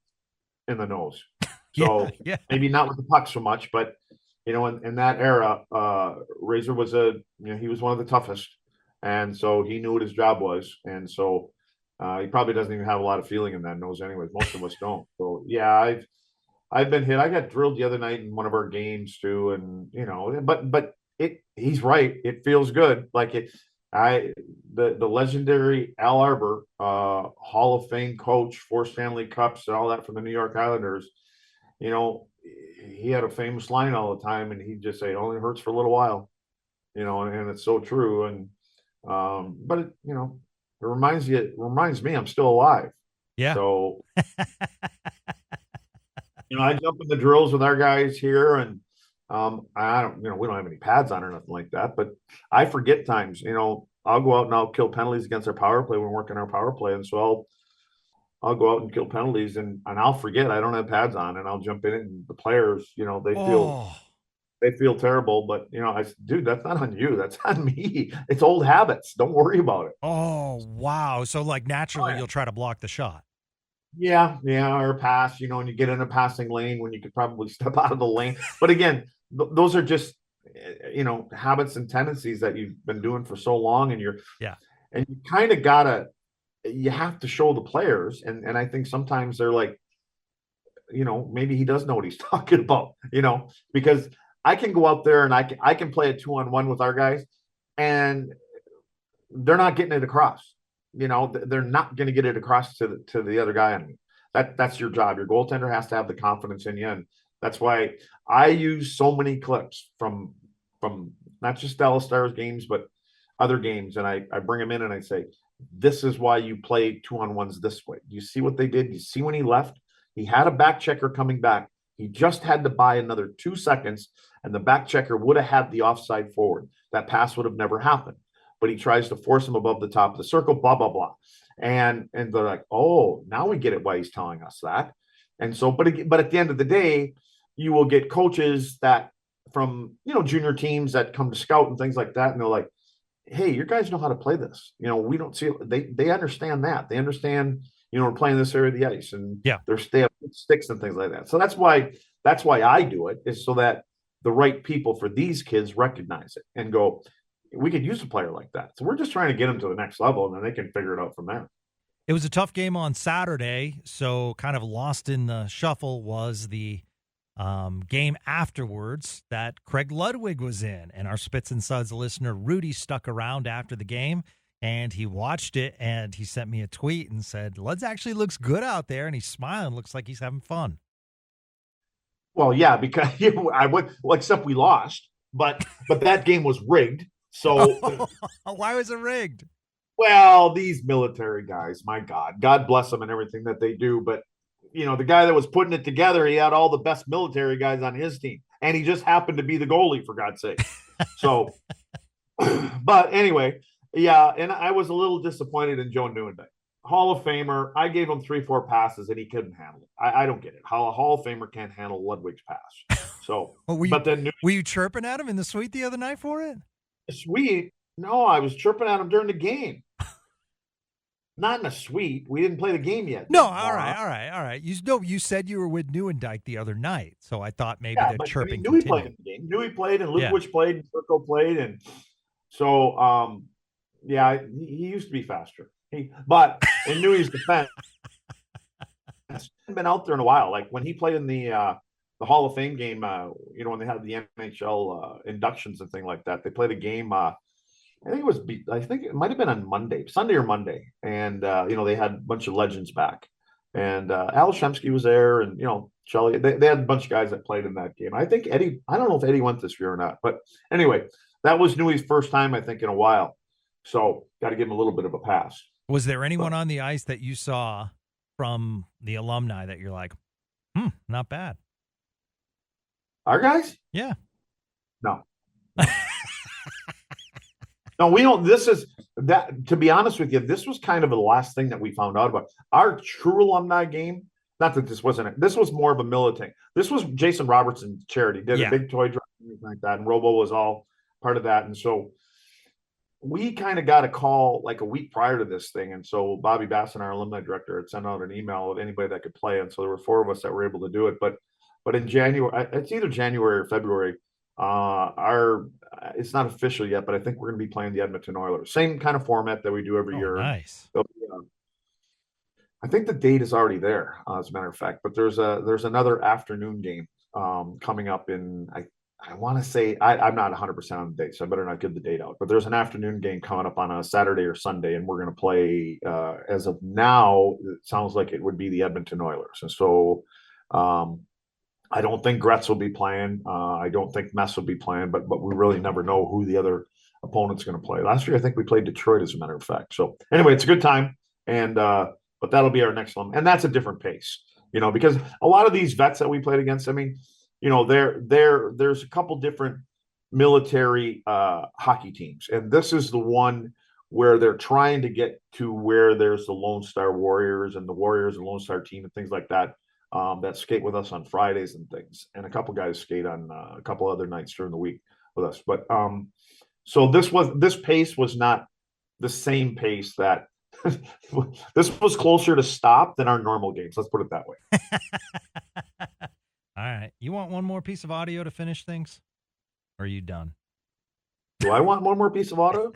the nose. So yeah. Maybe not with the puck so much, but in that era, Razor was he was one of the toughest, and so he knew what his job was, and so he probably doesn't even have a lot of feeling in that nose, anyways. Most of us don't. So yeah, I've been hit. I got drilled the other night in one of our games too, and but he's right. It feels good, like it. The legendary Al Arbor, Hall of Fame coach, 4 Stanley Cups and all that from the New York Islanders, he had a famous line all the time, and he'd just say, it only hurts for a little while, and it's so true. And but it reminds me I'm still alive. Yeah. So I jump in the drills with our guys here, and I don't, we don't have any pads on or nothing like that, but I forget times, I'll go out and I'll kill penalties against our power play when we're working our power play. And so I'll go out and kill penalties, and I'll forget I don't have pads on, and I'll jump in it, and the players, they feel terrible, but dude, that's not on you. That's on me. It's old habits. Don't worry about it. Oh, wow. So like naturally you'll try to block the shot. Yeah. Or pass, and you get in a passing lane when you could probably step out of the lane. But again, those are just, habits and tendencies that you've been doing for so long, and you kind of you have to show the players. And I think sometimes they're like, maybe he does know what he's talking about, because I can go out there and I can play a 2-on-1 with our guys, and they're not getting it across. They're not going to get it across to the other guy. On me. That's your job. Your goaltender has to have the confidence in you, and that's why I use so many clips from not just Dallas Stars games, but other games, and I bring them in and I say, this is why you play 2-on-1s this way. You see what they did? You see when he left? He had a back checker coming back. He just had to buy another 2 seconds, and the back checker would have had the offside forward. That pass would have never happened. But he tries to force him above the top of the circle, blah, blah, blah. And they're like, oh, now we get it why he's telling us that. And so, but at the end of the day, you will get coaches that from, junior teams that come to scout and things like that. And they're like, hey, your guys know how to play this. We don't see it. They understand that. They understand, we're playing this area of the ice, and they have sticks and things like that. So that's why I do it, is so that the right people for these kids recognize it and go, we could use a player like that. So we're just trying to get them to the next level, and then they can figure it out from there. It was a tough game on Saturday, so kind of lost in the shuffle was the game afterwards that Craig Ludwig was in. And our Spits and Suds listener, Rudy, stuck around after the game, and he watched it, and he sent me a tweet and said, Luds actually looks good out there, and he's smiling. Looks like he's having fun. Well, yeah, because except we lost, but that game was rigged. So why was it rigged? Well, these military guys, my God bless them and everything that they do. But, the guy that was putting it together, he had all the best military guys on his team, and he just happened to be the goalie, for God's sake. So, but anyway, yeah, and I was a little disappointed in Joe Nieuwendyk. Hall of Famer. I gave him 3-4 passes, and he couldn't handle it. I don't get it. How a Hall of Famer can't handle Ludwig's pass. So, were you chirping at him in the suite the other night for it? Suite? No, I was chirping at him during the game. Not in a suite. We didn't play the game yet. No, all right. You said you were with Nieuwendyk the other night, so I thought maybe the chirping continued. Played in the game. Newey played, and Ludwig played, and Turco played, and so he used to be faster. But in Newey's defense, hasn't been out there in a while. Like when he played in the Hall of Fame game, when they had the NHL inductions and thing like that, they played a game. I think it might have been on Sunday or Monday, and they had a bunch of legends back, and Al Shemsky was there, and Shelley. They had a bunch of guys that played in that game. I think Eddie. I don't know if Eddie went this year or not, but anyway, that was Newey's first time, I think, in a while. So got to give him a little bit of a pass. Was there anyone on the ice that you saw from the alumni that you're like, not bad? Our guys? Yeah. No. No, we don't. This is that. To be honest with you, this was kind of the last thing that we found out about our true alumni game. Not that this wasn't. This was more of a militant. This was Jason Robertson's charity. Did a big toy drive like that, and Robo was all part of that. And so we kind of got a call like a week prior to this thing, and so Bobby Basson, our alumni director, had sent out an email of anybody that could play, and so there were 4 of us that were able to do it. But in January, it's either January or February. It's not official yet, but I think we're going to be playing the Edmonton Oilers. Same kind of format that we do every year. Nice. So, I think the date is already there, as a matter of fact. But there's another afternoon game coming up in I want to say I'm not 100% on the date, so I better not give the date out. But there's an afternoon game coming up on a Saturday or Sunday, and we're going to play. As of now, it sounds like it would be the Edmonton Oilers, and so. I don't think Gretz will be playing. I don't think Mess will be playing, but we really never know who the other opponent's going to play. Last year, I think we played Detroit, as a matter of fact. So anyway, it's a good time, and but that'll be our next one, and that's a different pace, because a lot of these vets that we played against. I mean, there's a couple different military hockey teams, and this is the one where they're trying to get to where there's the Lone Star Warriors and the Warriors and Lone Star team and things like that. That skate with us on Fridays and things, and a couple guys skate on a couple other nights during the week with us. But so this pace was not the same pace that this was closer to stop than our normal games. Let's put it that way. All right, you want one more piece of audio to finish things, or are you done? Do I want one more piece of audio?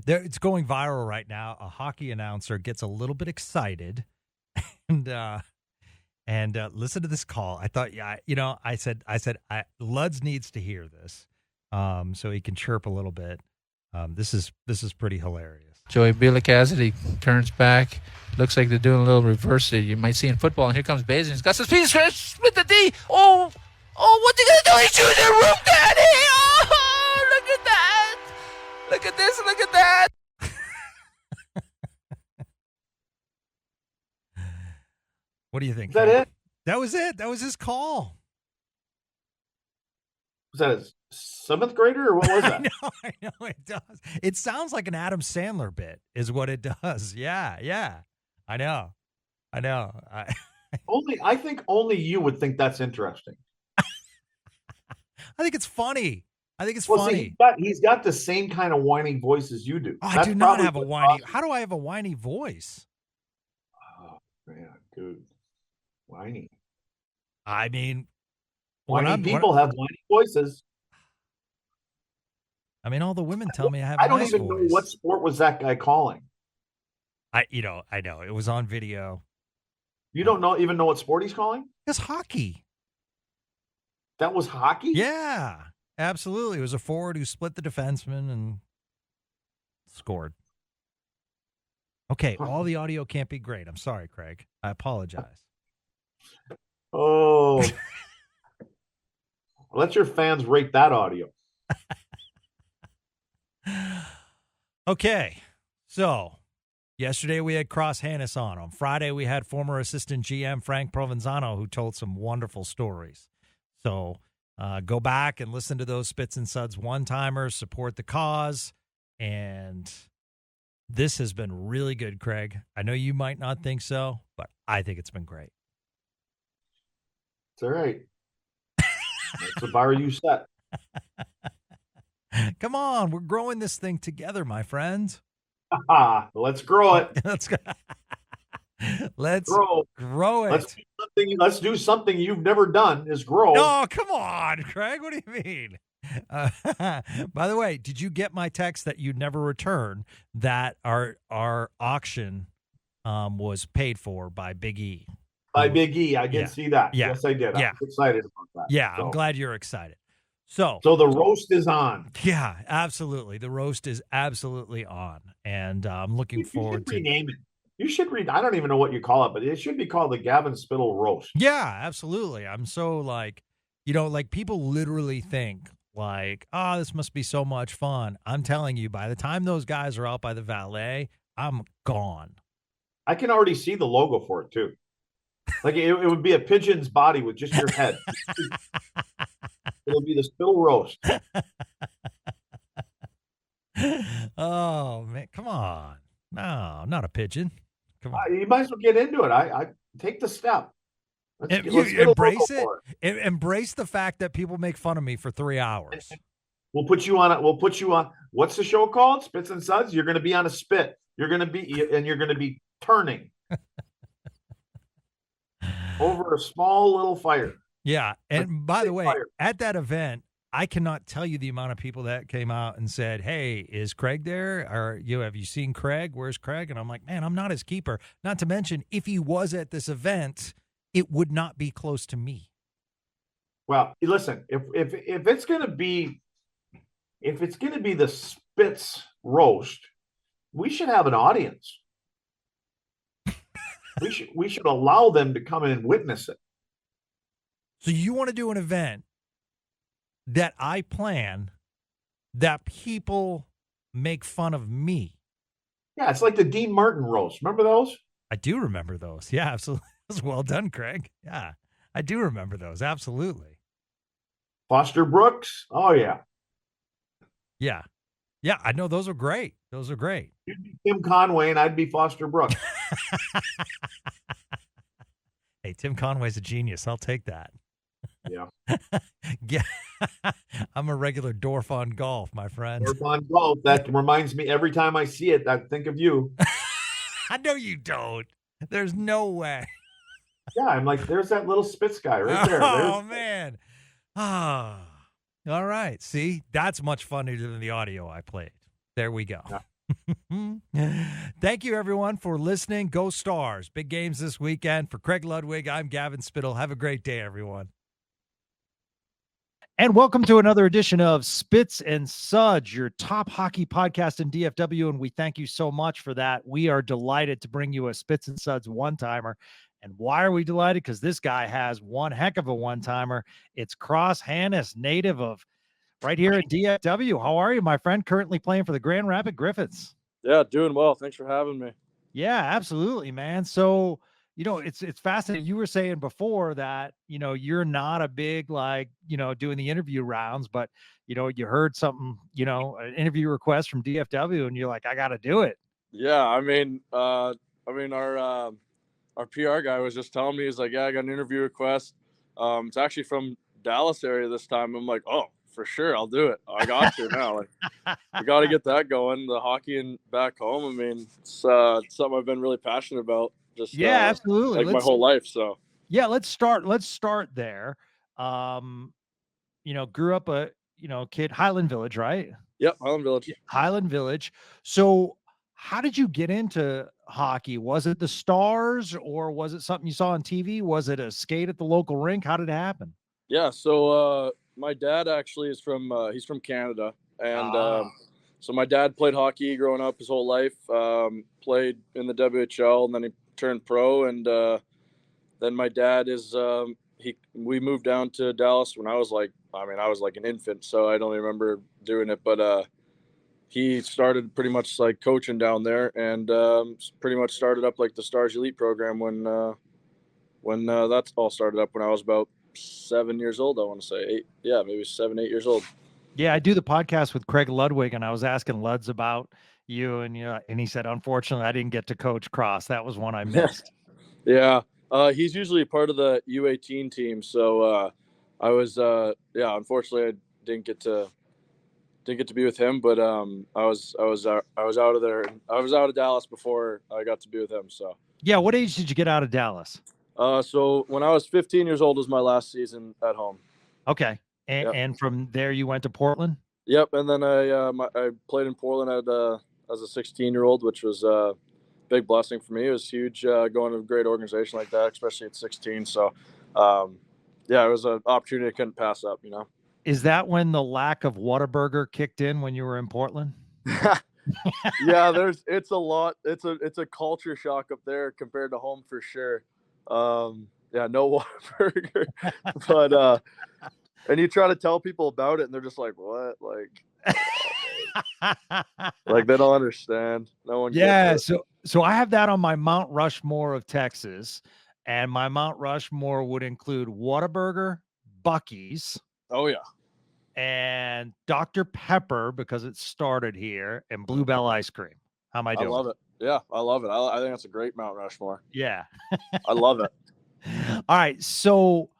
It's going viral right now. A hockey announcer gets a little bit excited, and listen to this call. I thought, I said, Luds needs to hear this, so he can chirp a little bit. This is pretty hilarious. Joey Bielik Cassidy turns back. Looks like they're doing a little reverse that you might see in football. And here comes Bazin. He's got some speed. Split the D. Oh, what's he gonna do? He's shooting the roof, Daddy. Oh, look at that. Look at this. Look at that. What do you think? Is that Craig? it? That was it. That was his call. Was that a seventh grader or what was that? I know it does. It sounds like an Adam Sandler bit is what it does. Yeah. I know. I think only you would think that's interesting. I think it's funny. I think it's Well, funny. see, he's got the same kind of whining voice as you do. Oh, I That's do not probably have a what whiny. caused- How do I have a whiny voice? Oh man, dude, whiny. I mean, when Whiny I'm people have whiny voices. I mean, all the women tell me I have. I don't nice even know voice. what sport was that guy calling. I know it was on video. You don't even know what sport he's calling? It's hockey. That was hockey? Yeah, absolutely. It was a forward who split the defenseman and scored. Okay, all the audio can't be great. I'm sorry, Craig. I apologize. Oh. Let your fans rate that audio. Okay, so yesterday we had Cross Hanas on. On Friday we had former assistant GM Frank Provenzano who told some wonderful stories. So go back and listen to those Spits and Suds one-timers, support the cause, and this has been really good, Craig. I know you might not think so, but I think it's been great. It's all right. That's the bar you set. Come on, we're growing this thing together, my friends. Let's grow it. Let's Grow. grow it. Let's do something you've never done is grow. Oh, come on, Craig. What do you mean? By the way, did you get my text that you'd never return that our auction was paid for by Big E? By Big E. I did see that. Yeah. Yes, I did. Yeah. I'm excited about that. Yeah, So- I'm glad you're excited. So So the roast is on. yeah, absolutely. The roast is absolutely on. And I'm looking You forward should to rename it. You should read. I don't even know what you call it, but it should be called the Gavin Spittle roast. Yeah, absolutely. I'm so like people literally think like, oh, this must be so much fun. I'm telling you, by the time those guys are out by the valet, I'm gone. I can already see the logo for it too. Like it would be a pigeon's body with just your head. It'll be the Spittle roast. Oh man, come on. No, not a pigeon. Come on. You might as well get into it. I take the step. Let's You get a embrace logo for Embrace the fact that people make fun of me for 3 hours. We'll put you on. We'll put you on. What's the show called? Spits and Suds. You're going to be on a spit. You're going to be turning over a small little fire. Yeah. And by the way, fire. at that event, I cannot tell you the amount of people that came out and said, "Hey, is Craig there? Or have you seen Craig? Where's Craig?" And I'm like, "Man, I'm not his keeper." Not to mention, if he was at this event, it would not be close to me. Well, listen, if it's going to be the Spitz roast, we should have an audience. we should allow them to come in and witness it. So you want to do an event that I plan that people make fun of me? Yeah, it's like the Dean Martin roast. Remember those? I do remember those. Yeah, absolutely. That's well done, Craig. Yeah, I do remember those. Absolutely. Foster Brooks. Oh yeah. Yeah. Yeah, I know those are great. Those are great. You'd be Tim Conway and I'd be Foster Brooks. Hey, Tim Conway's a genius. I'll take that. Yeah. Yeah. I'm a regular Dorf on golf, my friend. Or on golf. That reminds me every time I see it, I think of you. I know you don't. There's no way. Yeah, I'm like, there's that little Spitz guy right there. Oh, man. Ah. All right. See, that's much funnier than the audio I played. There we go. Yeah. Thank you, everyone, for listening. Go Stars. Big games this weekend. For Craig Ludwig, I'm Gavin Spittle. Have a great day, everyone. And welcome to another edition of Spits and Suds, your top hockey podcast in DFW. And we thank you so much for that. We are delighted to bring you a Spits and Suds one-timer. And why are we delighted? Because this guy has one heck of a one-timer. It's Cross Hanas, native of right here at DFW. How are you, my friend? Currently playing for the Grand Rapids Griffins. Yeah, doing well. Thanks for having me. Yeah, absolutely, man. So it's fascinating. You were saying before that, you're not a big, like, doing the interview rounds, but, you heard something, an interview request from DFW and you're like, I got to do it. Yeah. Our PR guy was just telling me, he's like, yeah, I got an interview request. It's actually from Dallas area this time. I'm like, oh, for sure, I'll do it. I got to now. Like, we got to get that going. The hockey and back home. I mean, it's something I've been really passionate about. Just Absolutely. Like my whole life. So yeah, let's start there. Grew up a kid, Highland Village, right? Yep, Highland Village. Highland Village. So how did you get into hockey? Was it the Stars or was it something you saw on TV? Was it a skate at the local rink? How did it happen? Yeah, so my dad actually is from he's from Canada, and so my dad played hockey growing up his whole life. Played in the WHL, and then he turned pro, and then my dad is we moved down to Dallas when I was like an infant, so I don't even remember doing it, but he started pretty much like coaching down there, and pretty much started up like the Stars Elite program when that's all started up when I was about 7 years old. I want to say maybe 7, 8 years old. Yeah, I do the podcast with Craig Ludwig, and I was asking Luds about you, and and he said, unfortunately, I didn't get to coach cross. That was one I missed. Yeah, he's usually part of the U18 team, so I was unfortunately I didn't get to be with him, but I was out of there. I was out of Dallas before I got to be with him. So yeah, what age did you get out of Dallas? So when I was 15 years old was my last season at home. Okay. And from there you went to Portland? Yep. And then I played in Portland as a 16-year-old, which was a big blessing for me. It was huge going to a great organization like that, especially at 16. So, it was an opportunity I couldn't pass up, Is that when the lack of Whataburger kicked in when you were in Portland? Yeah, it's a lot. It's a culture shock up there compared to home for sure. No Whataburger, but and you try to tell people about it, and they're just like, "What?" Like they don't understand. No one. Yeah, so I have that on my Mount Rushmore of Texas, and my Mount Rushmore would include Whataburger, Buc-ee's. Oh yeah. And Dr. Pepper, because it started here, and Bluebell ice cream. How am I doing? I love it. Yeah, I love it. I think that's a great Mount Rushmore. Yeah. I love it. All right. So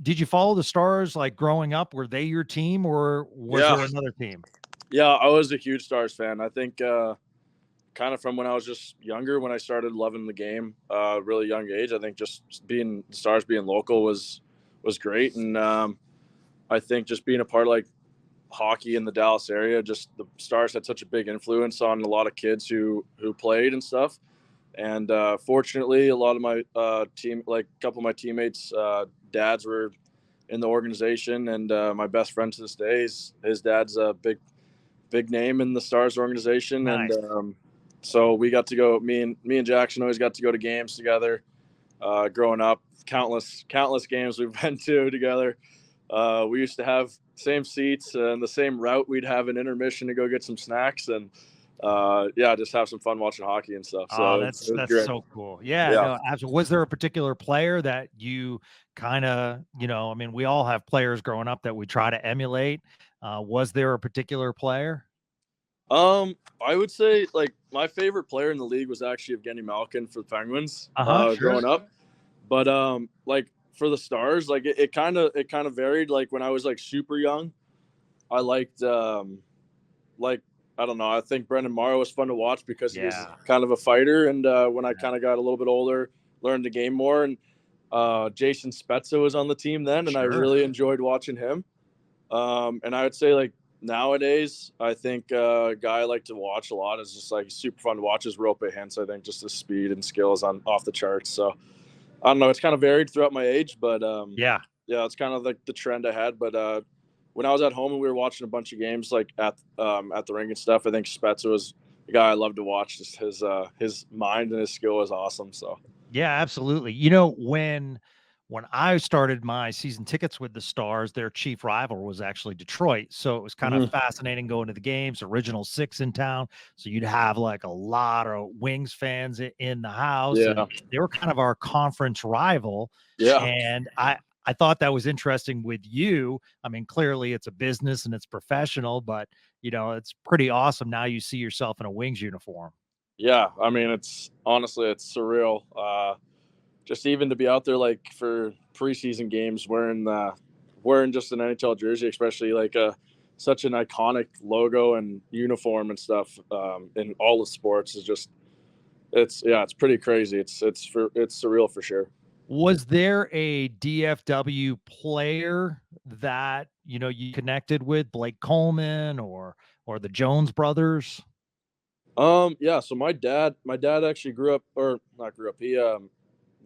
did you follow the Stars like growing up? Were they your team or was there another team? Yeah, I was a huge Stars fan. I think kind of from when I was just younger, when I started loving the game, really young age. I think just being the Stars being local was great. And I think just being a part of like hockey in the Dallas area, just the Stars had such a big influence on a lot of kids who played and stuff. And fortunately, a lot of my a couple of my teammates' dads were in the organization, and my best friend to this day, his dad's a big name in the Stars organization. Nice. And so we got to go. Me and Jackson always got to go to games together. Growing up, countless games we've been to together. We used to have same seats and the same route. We'd have an intermission to go get some snacks and just have some fun watching hockey and stuff. So that's so cool. Yeah. No, absolutely. Was there a particular player that you kind of, we all have players growing up that we try to emulate. Was there a particular player? I would say like my favorite player in the league was actually Evgeny Malkin for the Penguins growing up. But like for the Stars, like it kind of varied. Like when I was like super young, I liked I don't know. I think Brendan Morrow was fun to watch because he was kind of a fighter. And when I kind of got a little bit older, learned the game more. And Jason Spezza was on the team then, and I really enjoyed watching him. And I would say like nowadays, I think a guy I like to watch a lot is just like super fun to watch is Rope Hintz. I think just his speed and skills off the charts. So I don't know. It's kind of varied throughout my age, but it's kind of like the trend I had. But when I was at home and we were watching a bunch of games like at the rink and stuff, I think Spezza was the guy I loved to watch. Just his mind and his skill is awesome. So yeah, absolutely. When when I started my season tickets with the Stars, their chief rival was actually Detroit. So it was kind of fascinating going to the games, original 6 in town. So you'd have like a lot of Wings fans in the house, Yeah. and they were kind of our conference rival. Yeah. And I thought that was interesting with you. I mean, clearly it's a business and it's professional, but it's pretty awesome. Now you see yourself in a Wings uniform. Yeah. I mean, it's surreal. Just even to be out there like for preseason games wearing just an NHL jersey, especially like such an iconic logo and uniform and stuff in all the sports is just it's pretty crazy. It's surreal for sure. Was there a DFW player that you connected with, Blake Coleman or the Jones brothers? Yeah. So my dad actually grew up, or not grew up. He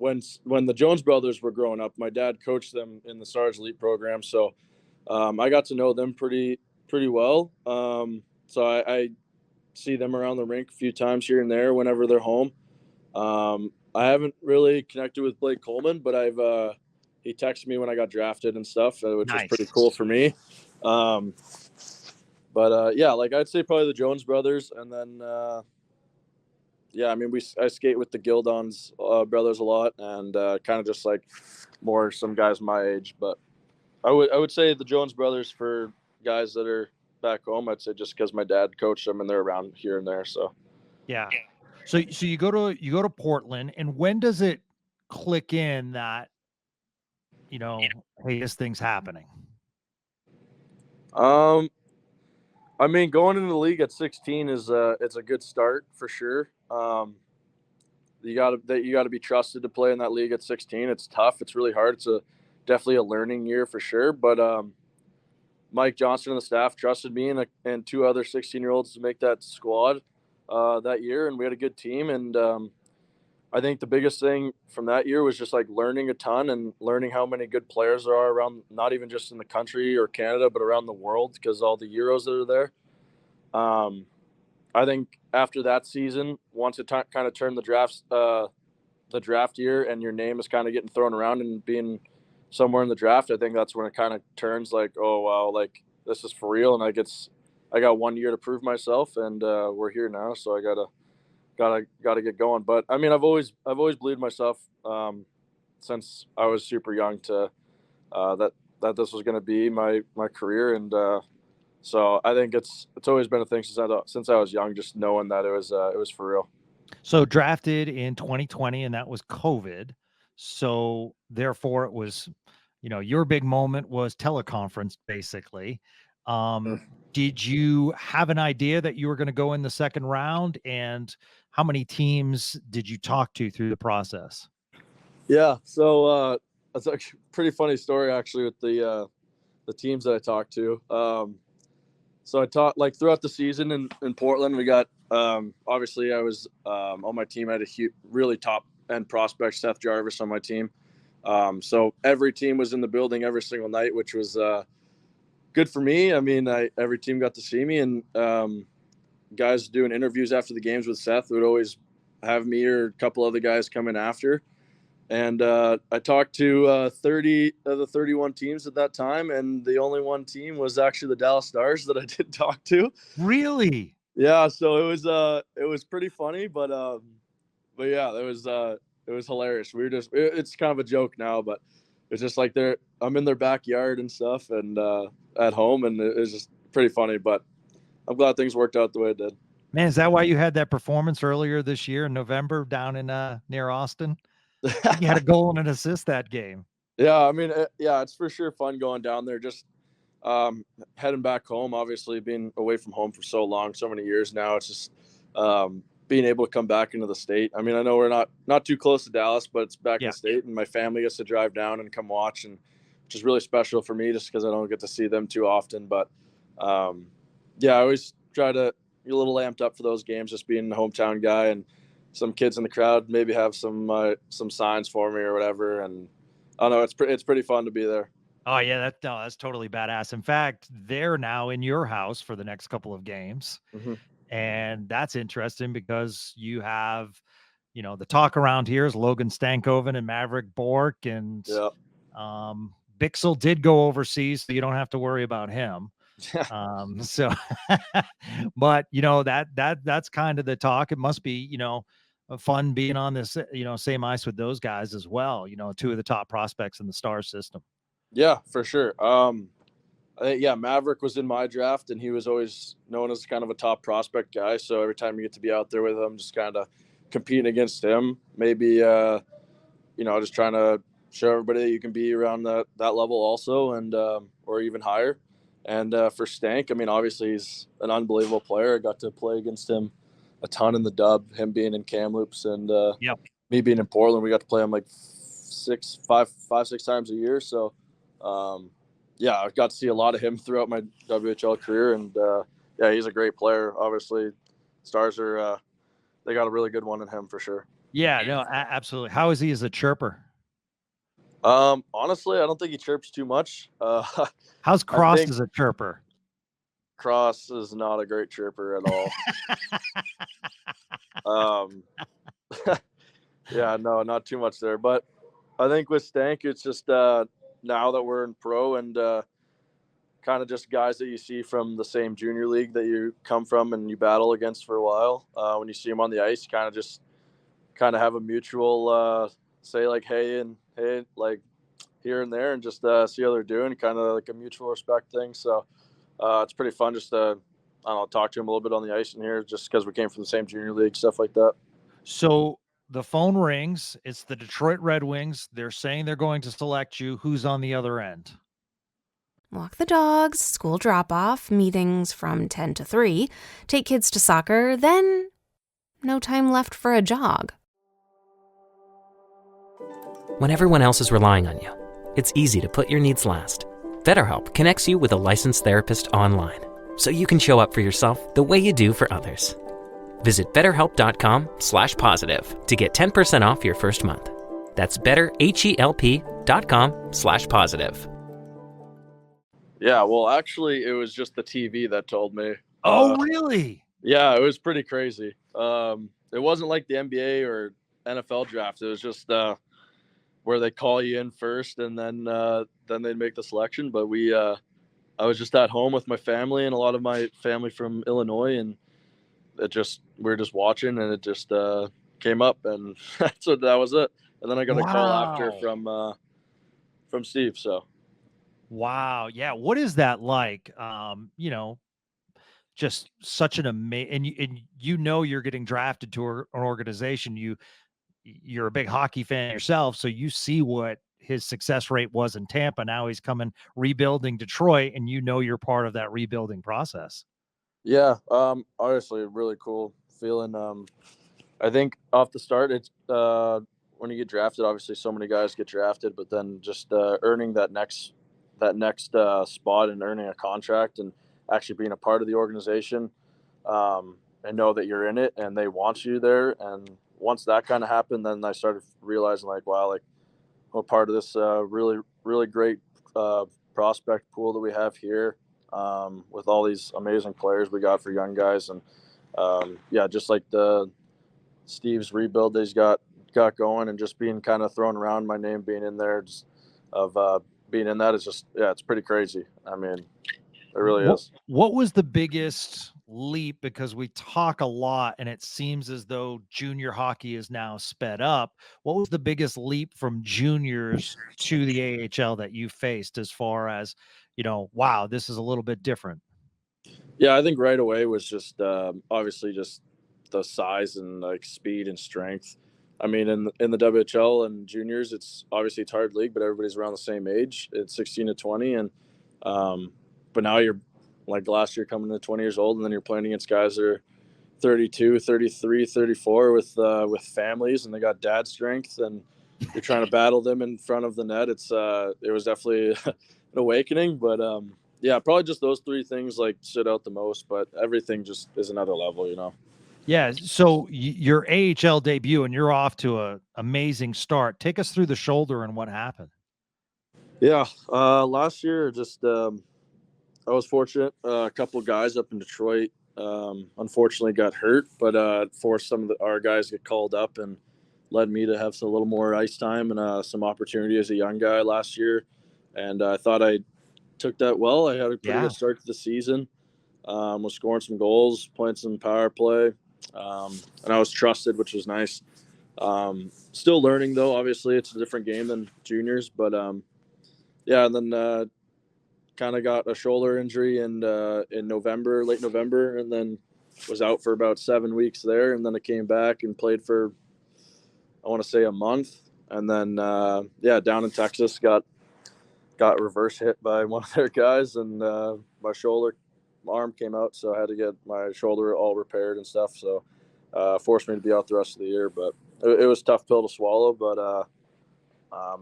when the Jones brothers were growing up, my dad coached them in the Stars Elite program. So I got to know them pretty well. So I see them around the rink a few times here and there whenever they're home. I haven't really connected with Blake Coleman, but he texted me when I got drafted and stuff, which was pretty cool for me. But yeah, like I'd say probably the Jones brothers, and then yeah, I mean I skate with the Gildons brothers a lot, and kind of just like more some guys my age. But I would say the Jones brothers for guys that are back home. I'd say just because my dad coached them and they're around here and there. So yeah. So you go to Portland, and when does it click in that hey, this thing's happening? I mean, going into the league at 16 is it's a good start for sure. You got to be trusted to play in that league at 16. It's tough. It's really hard. It's definitely a learning year for sure. But Mike Johnson and the staff trusted me and 2 other 16-year-olds to make that squad that year, and we had a good team. And I think the biggest thing from that year was just like learning a ton and learning how many good players there are around, not even just in the country or Canada, but around the world, because all the Euros that are there. I think after that season, once it kind of turned the draft year and your name is kind of getting thrown around and being somewhere in the draft, I think that's when it kind of turns like, oh wow, like this is for real, and I got 1 year to prove myself, and we're here now, so I gotta get going. But I mean, I've always believed myself since I was super young to that this was going to be my career, and so I think it's always been a thing since I was young, just knowing that it was for real. So drafted in 2020, and that was COVID. So therefore, it was your big moment was teleconference basically. Did you have an idea that you were going to go in the second round, and how many teams did you talk to through the process? Yeah, so that's actually a pretty funny story actually with the teams that I talked to. So I talked like throughout the season in Portland. We got obviously I was on my team. I had a really top end prospect, Seth Jarvis, on my team. So every team was in the building every single night, which was good for me. I mean, every team got to see me, and guys doing interviews after the games with Seth would always have me or a couple other guys come in after. And I talked to 30 of the 31 teams at that time, and the only one team was actually the Dallas Stars that I did talk to. Really? Yeah, so it was pretty funny, but yeah, it was hilarious. We were it's kind of a joke now, but it's just like I'm in their backyard and stuff, and at home, and it's just pretty funny. But I'm glad things worked out the way it did. Man, is that why you had that performance earlier this year in November down in near Austin? You had a goal and an assist that game. Yeah, I mean, it's for sure fun going down there. Just heading back home, obviously being away from home for so long, so many years now. It's just being able to come back into the state. I mean, I know we're not too close to Dallas, but it's back in the state, and my family gets to drive down and come watch, and which is really special for me just because I don't get to see them too often. But yeah, I always try to be a little amped up for those games, just being a hometown guy, and some kids in the crowd maybe have some signs for me or whatever. And I don't know, it's pretty fun to be there. Oh yeah, that's totally badass. In fact, they're now in your house for the next couple of games. Mm-hmm. And that's interesting because you have the talk around here is Logan Stankoven and Maverick Bork, and Yeah. Bixel did go overseas, so you don't have to worry about him. So, but that's kind of the talk. It must be, fun being on this, same ice with those guys as well. Two of the top prospects in the Star system. Yeah, for sure. Maverick was in my draft, and he was always known as kind of a top prospect guy. So every time you get to be out there with him, just kind of competing against him, maybe, just trying to show everybody that you can be around that level also, and or even higher. And for Stank, I mean, obviously he's an unbelievable player. I got to play against him a ton in the dub, him being in Kamloops, and me being in Portland. We got to play him like 5-6 times a year. So, I got to see a lot of him throughout my WHL career. And, he's a great player. Obviously, Stars are they got a really good one in him for sure. Yeah, no, absolutely. How is he as a chirper? Honestly, I don't think he chirps too much. How's Cross as a chirper? Cross is not a great chirper at all. No, not too much there. But I think with Stank, it's just now that we're in pro and kind of just guys that you see from the same junior league that you come from and you battle against for a while. When you see them on the ice, you kind of have a mutual say like, hey, like here and there, and just see how they're doing, kind of like a mutual respect thing. So it's pretty fun just to, talk to him a little bit on the ice in here, just because we came from the same junior league, stuff like that. So the phone rings. It's the Detroit Red Wings. They're saying they're going to select you. Who's on the other end? Walk the dogs, school drop-off, meetings from 10 to 3, take kids to soccer, then no time left for a jog. When everyone else is relying on you, it's easy to put your needs last. BetterHelp connects you with a licensed therapist online, so you can show up for yourself the way you do for others. Visit BetterHelp.com/positive to get 10% off your first month. That's BetterHelp.com/positive. Yeah, well, actually, it was just the TV that told me. Oh, really? Yeah, it was pretty crazy. It wasn't like the NBA or NFL draft. It was just where they call you in first, and then they'd make the selection. But I was just at home with my family and a lot of my family from Illinois, and we were just watching, and it just came up, and that was it. And then I got a call after from Steve. So. Wow. Yeah. What is that like? Just such an amazing, and you're getting drafted to an organization. You're a big hockey fan yourself, so you see what his success rate was in Tampa. Now he's coming rebuilding Detroit, and you're part of that rebuilding process. Yeah. Honestly, really cool feeling. I think off the start, it's when you get drafted, obviously so many guys get drafted, but then just earning that next spot and earning a contract and actually being a part of the organization, and know that you're in it and they want you there. And once that kind of happened, then I started realizing like, wow, like I'm a part of this really, really great prospect pool that we have here, with all these amazing players we got for young guys. And just like the Steve's rebuild that he's got going, and just being kind of thrown around, my name being in there, just being in that is just, it's pretty crazy. I mean, it really is. What was the biggest leap? Because we talk a lot and it seems as though junior hockey is now sped up. What was the biggest leap from juniors to the AHL that you faced as far as, wow, this is a little bit different? Yeah, I think right away was just obviously just the size and like speed and strength. I mean, in the WHL and juniors, it's obviously a hard league, but everybody's around the same age. It's 16 to 20. And, but now you're like last year coming to 20 years old, and then you're playing against guys that are 32, 33, 34 with families, and they got dad strength, and you're trying to battle them in front of the net. It was definitely an awakening, but probably just those three things like stood out the most, but everything just is another level, Yeah. So your AHL debut, and you're off to an amazing start. Take us through the shoulder and what happened. Yeah. Last year, just I was fortunate. A couple of guys up in Detroit unfortunately got hurt, but forced some of our guys to get called up and led me to have a little more ice time and some opportunity as a young guy last year. And I thought I took that well. I had a pretty good start to the season. Was scoring some goals, playing some power play, and I was trusted, which was nice. Still learning, though. Obviously, it's a different game than juniors, but and then kind of got a shoulder injury in November, late November, and then was out for about 7 weeks there, and then I came back and played for, I want to say, a month, and then down in Texas got reverse hit by one of their guys, and my arm came out, so I had to get my shoulder all repaired and stuff, so forced me to be out the rest of the year. But it was a tough pill to swallow, but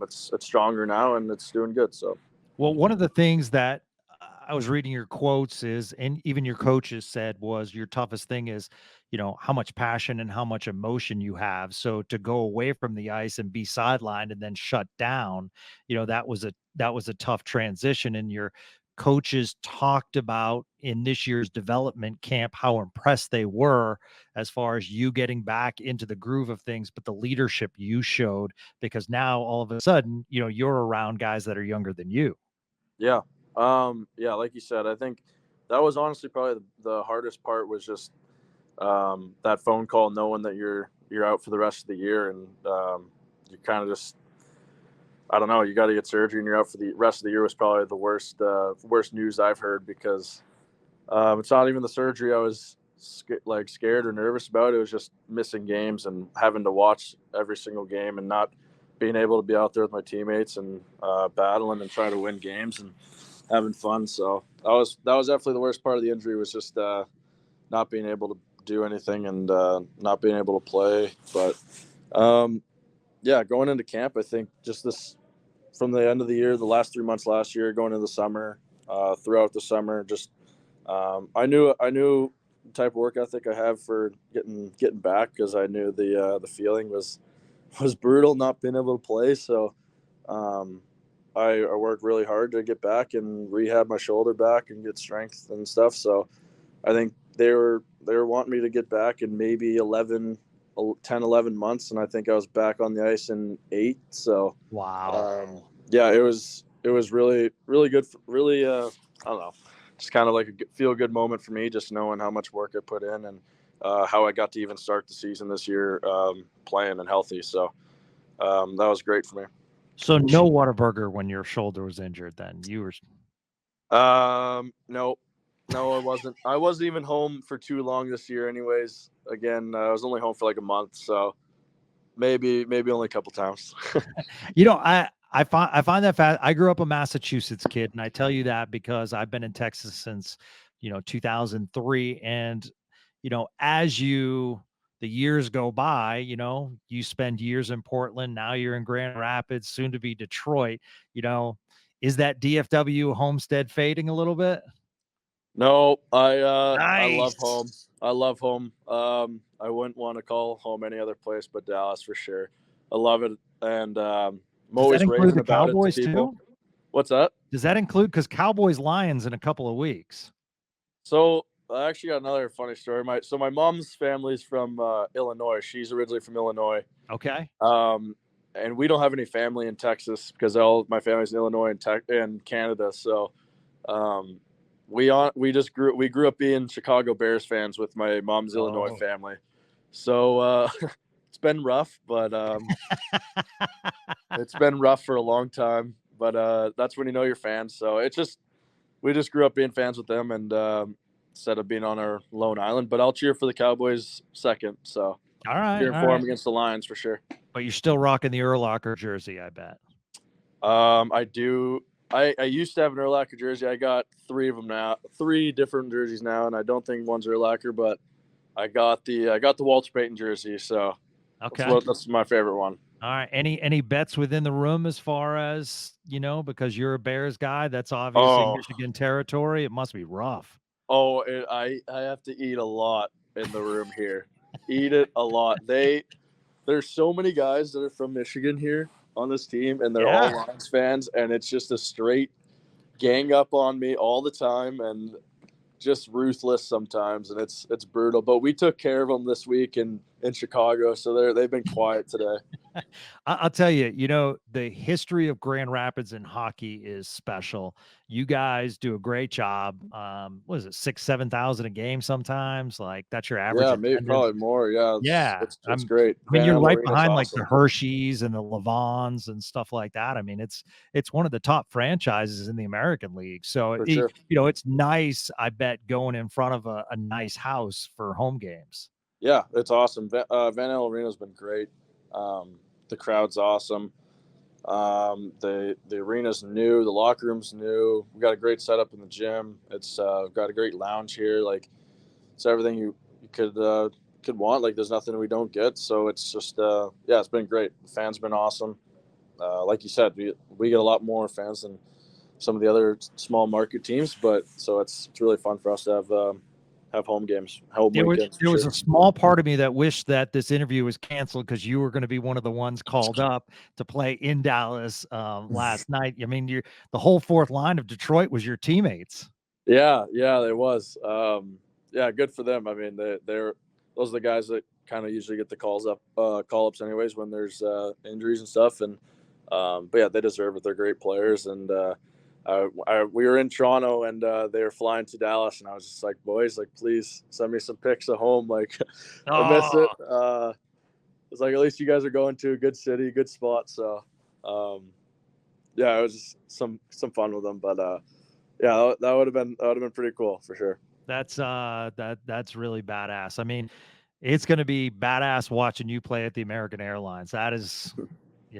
it's stronger now and it's doing good. So, well, one of the things that I was reading your quotes is, and even your coaches said, was your toughest thing is, how much passion and how much emotion you have. So to go away from the ice and be sidelined and then shut down, that was a tough transition. And your coaches talked about in this year's development camp how impressed they were as far as you getting back into the groove of things, but the leadership you showed, because now all of a sudden, you're around guys that are younger than you. Yeah. Like you said, I think that was honestly probably the hardest part, was just that phone call, knowing that you're out for the rest of the year, and you kind of just, I don't know, you got to get surgery and you're out for the rest of the year was probably the worst news I've heard, because it's not even the surgery I was scared or nervous about. It was just missing games and having to watch every single game and not being able to be out there with my teammates and battling and trying to win games and having fun. So that was definitely the worst part of the injury, was just not being able to do anything and not being able to play. But going into camp, I think just this, from the end of the year, the last 3 months last year, going into the summer, throughout the summer, just I knew the type of work ethic I have for getting back, because I knew the feeling was brutal not being able to play. So I worked really hard to get back and rehab my shoulder back and get strength and stuff. So I think they were wanting me to get back in maybe 11 months, and I think I was back on the ice in 8. So wow. It was really, really good. Really, I don't know, just kind of like a feel good moment for me, just knowing how much work I put in and how I got to even start the season this year playing and healthy. So that was great for me. So no Whataburger when your shoulder was injured then? You were No, I wasn't. I wasn't even home for too long this year anyways. Again, I was only home for like a month, so maybe only a couple times. I find that fast. I grew up a Massachusetts kid, and I tell you that because I've been in Texas since 2003, and as the years go by, you spend years in Portland, now you're in Grand Rapids, soon to be Detroit. Is that DFW homestead fading a little bit? No, Nice. I love home. I love home. I wouldn't want to call home any other place but Dallas for sure. I love it, and I'm always raving about it to people. Too? What's that? Does that include, because Cowboys Lions in a couple of weeks? So I actually got another funny story. My mom's family's from Illinois. She's originally from Illinois. Okay. And we don't have any family in Texas because all my family's in Illinois and Canada. So we grew up being Chicago Bears fans with my mom's Illinois family. So it's been rough, but it's been rough for a long time. But that's when you know you're fans. So we just grew up being fans with them, and instead of being on our lone island. But I'll cheer for the Cowboys second. So all right, cheering for them against the Lions for sure. But you're still rocking the Urlacher jersey, I bet. I do. I used to have an Urlacher jersey. I got 3 of them now, 3 different jerseys now, and I don't think one's Urlacher, but I got the Walter Payton jersey. So okay, that's my favorite one. All right. Any bets within the room as far as because you're a Bears guy? That's obviously Michigan territory. It must be rough. Oh, I have to eat a lot in the room here. Eat it a lot. There's so many guys that are from Michigan here on this team, and they're all Lions fans, and it's just a straight gang up on me all the time. And just ruthless sometimes, and it's brutal. But we took care of them this week in Chicago, so they've been quiet today. I'll tell you, the history of Grand Rapids in hockey is special. You guys do a great job. What is it, 6,000-7,000 a game sometimes? Like that's your average. Yeah, maybe attendance. probably more. Yeah, it's great. I mean, you're right behind like awesome. the Hershey's and the Levons and stuff like that. I mean, it's one of the top franchises in the American League. So sure. it's nice. I bet going in front of a nice house for home games. Yeah, it's awesome. Van Al Arena's been great. The crowd's awesome. The arena's new. The locker room's new. We got a great setup in the gym. It's got a great lounge here. Like it's everything you could want. Like there's nothing we don't get. So it's just it's been great. The fans been awesome. Like you said, we get a lot more fans than some of the other small market teams. But so it's really fun for us to have home games. There was a small part of me that wished that this interview was canceled because you were going to be one of the ones called up to play in Dallas last night. I mean, the whole fourth line of Detroit was your teammates. Yeah, it was. Good for them. I mean, those are the guys that kind of usually get the call-ups anyways when there's injuries and stuff. And but yeah, they deserve it. They're great players. And we were in Toronto and they were flying to Dallas, and I was just like, boys, like, please send me some pics at home. Like, I miss it. It's like, at least you guys are going to a good city, good spot. So, it was just some fun with them. But that would have been pretty cool for sure. That's really badass. I mean, it's going to be badass watching you play at the American Airlines. That is.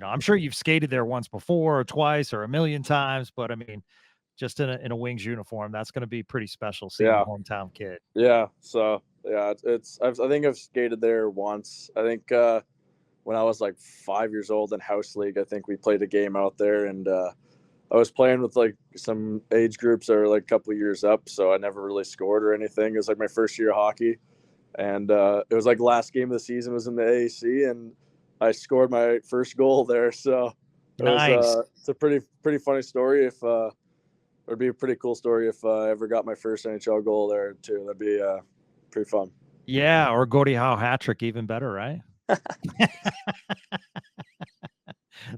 I'm sure you've skated there once before or twice or a million times, but I mean, just in a Wings uniform, that's going to be pretty special seeing a hometown kid. Yeah. So I think I've skated there once. I think when I was like 5 years old in house league, I think we played a game out there, and I was playing with like some age groups that are like a couple of years up. So I never really scored or anything. It was like my first year of hockey, and it was like last game of the season was in the AAC, and I scored my first goal there, so it's a pretty funny story. It'd be a pretty cool story if I ever got my first NHL goal there too. That'd be pretty fun. Yeah, or Gordie Howe hat trick, even better, right?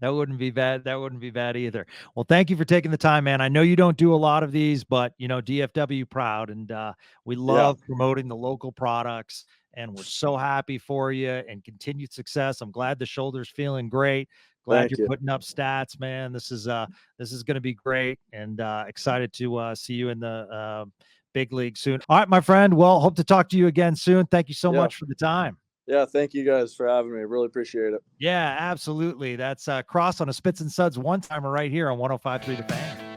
That wouldn't be bad. That wouldn't be bad either. Well, thank you for taking the time, man. I know you don't do a lot of these, but DFW proud, and we love promoting the local products. And we're so happy for you and continued success. I'm glad the shoulder's feeling great. Glad you're putting up stats, man. This is going to be great, and excited to see you in the big league soon. All right, my friend. Well, hope to talk to you again soon. Thank you so much for the time. Yeah, thank you guys for having me. Really appreciate it. Yeah, absolutely. That's Cross on a Spits and Suds one-timer right here on 105.3 The Fan.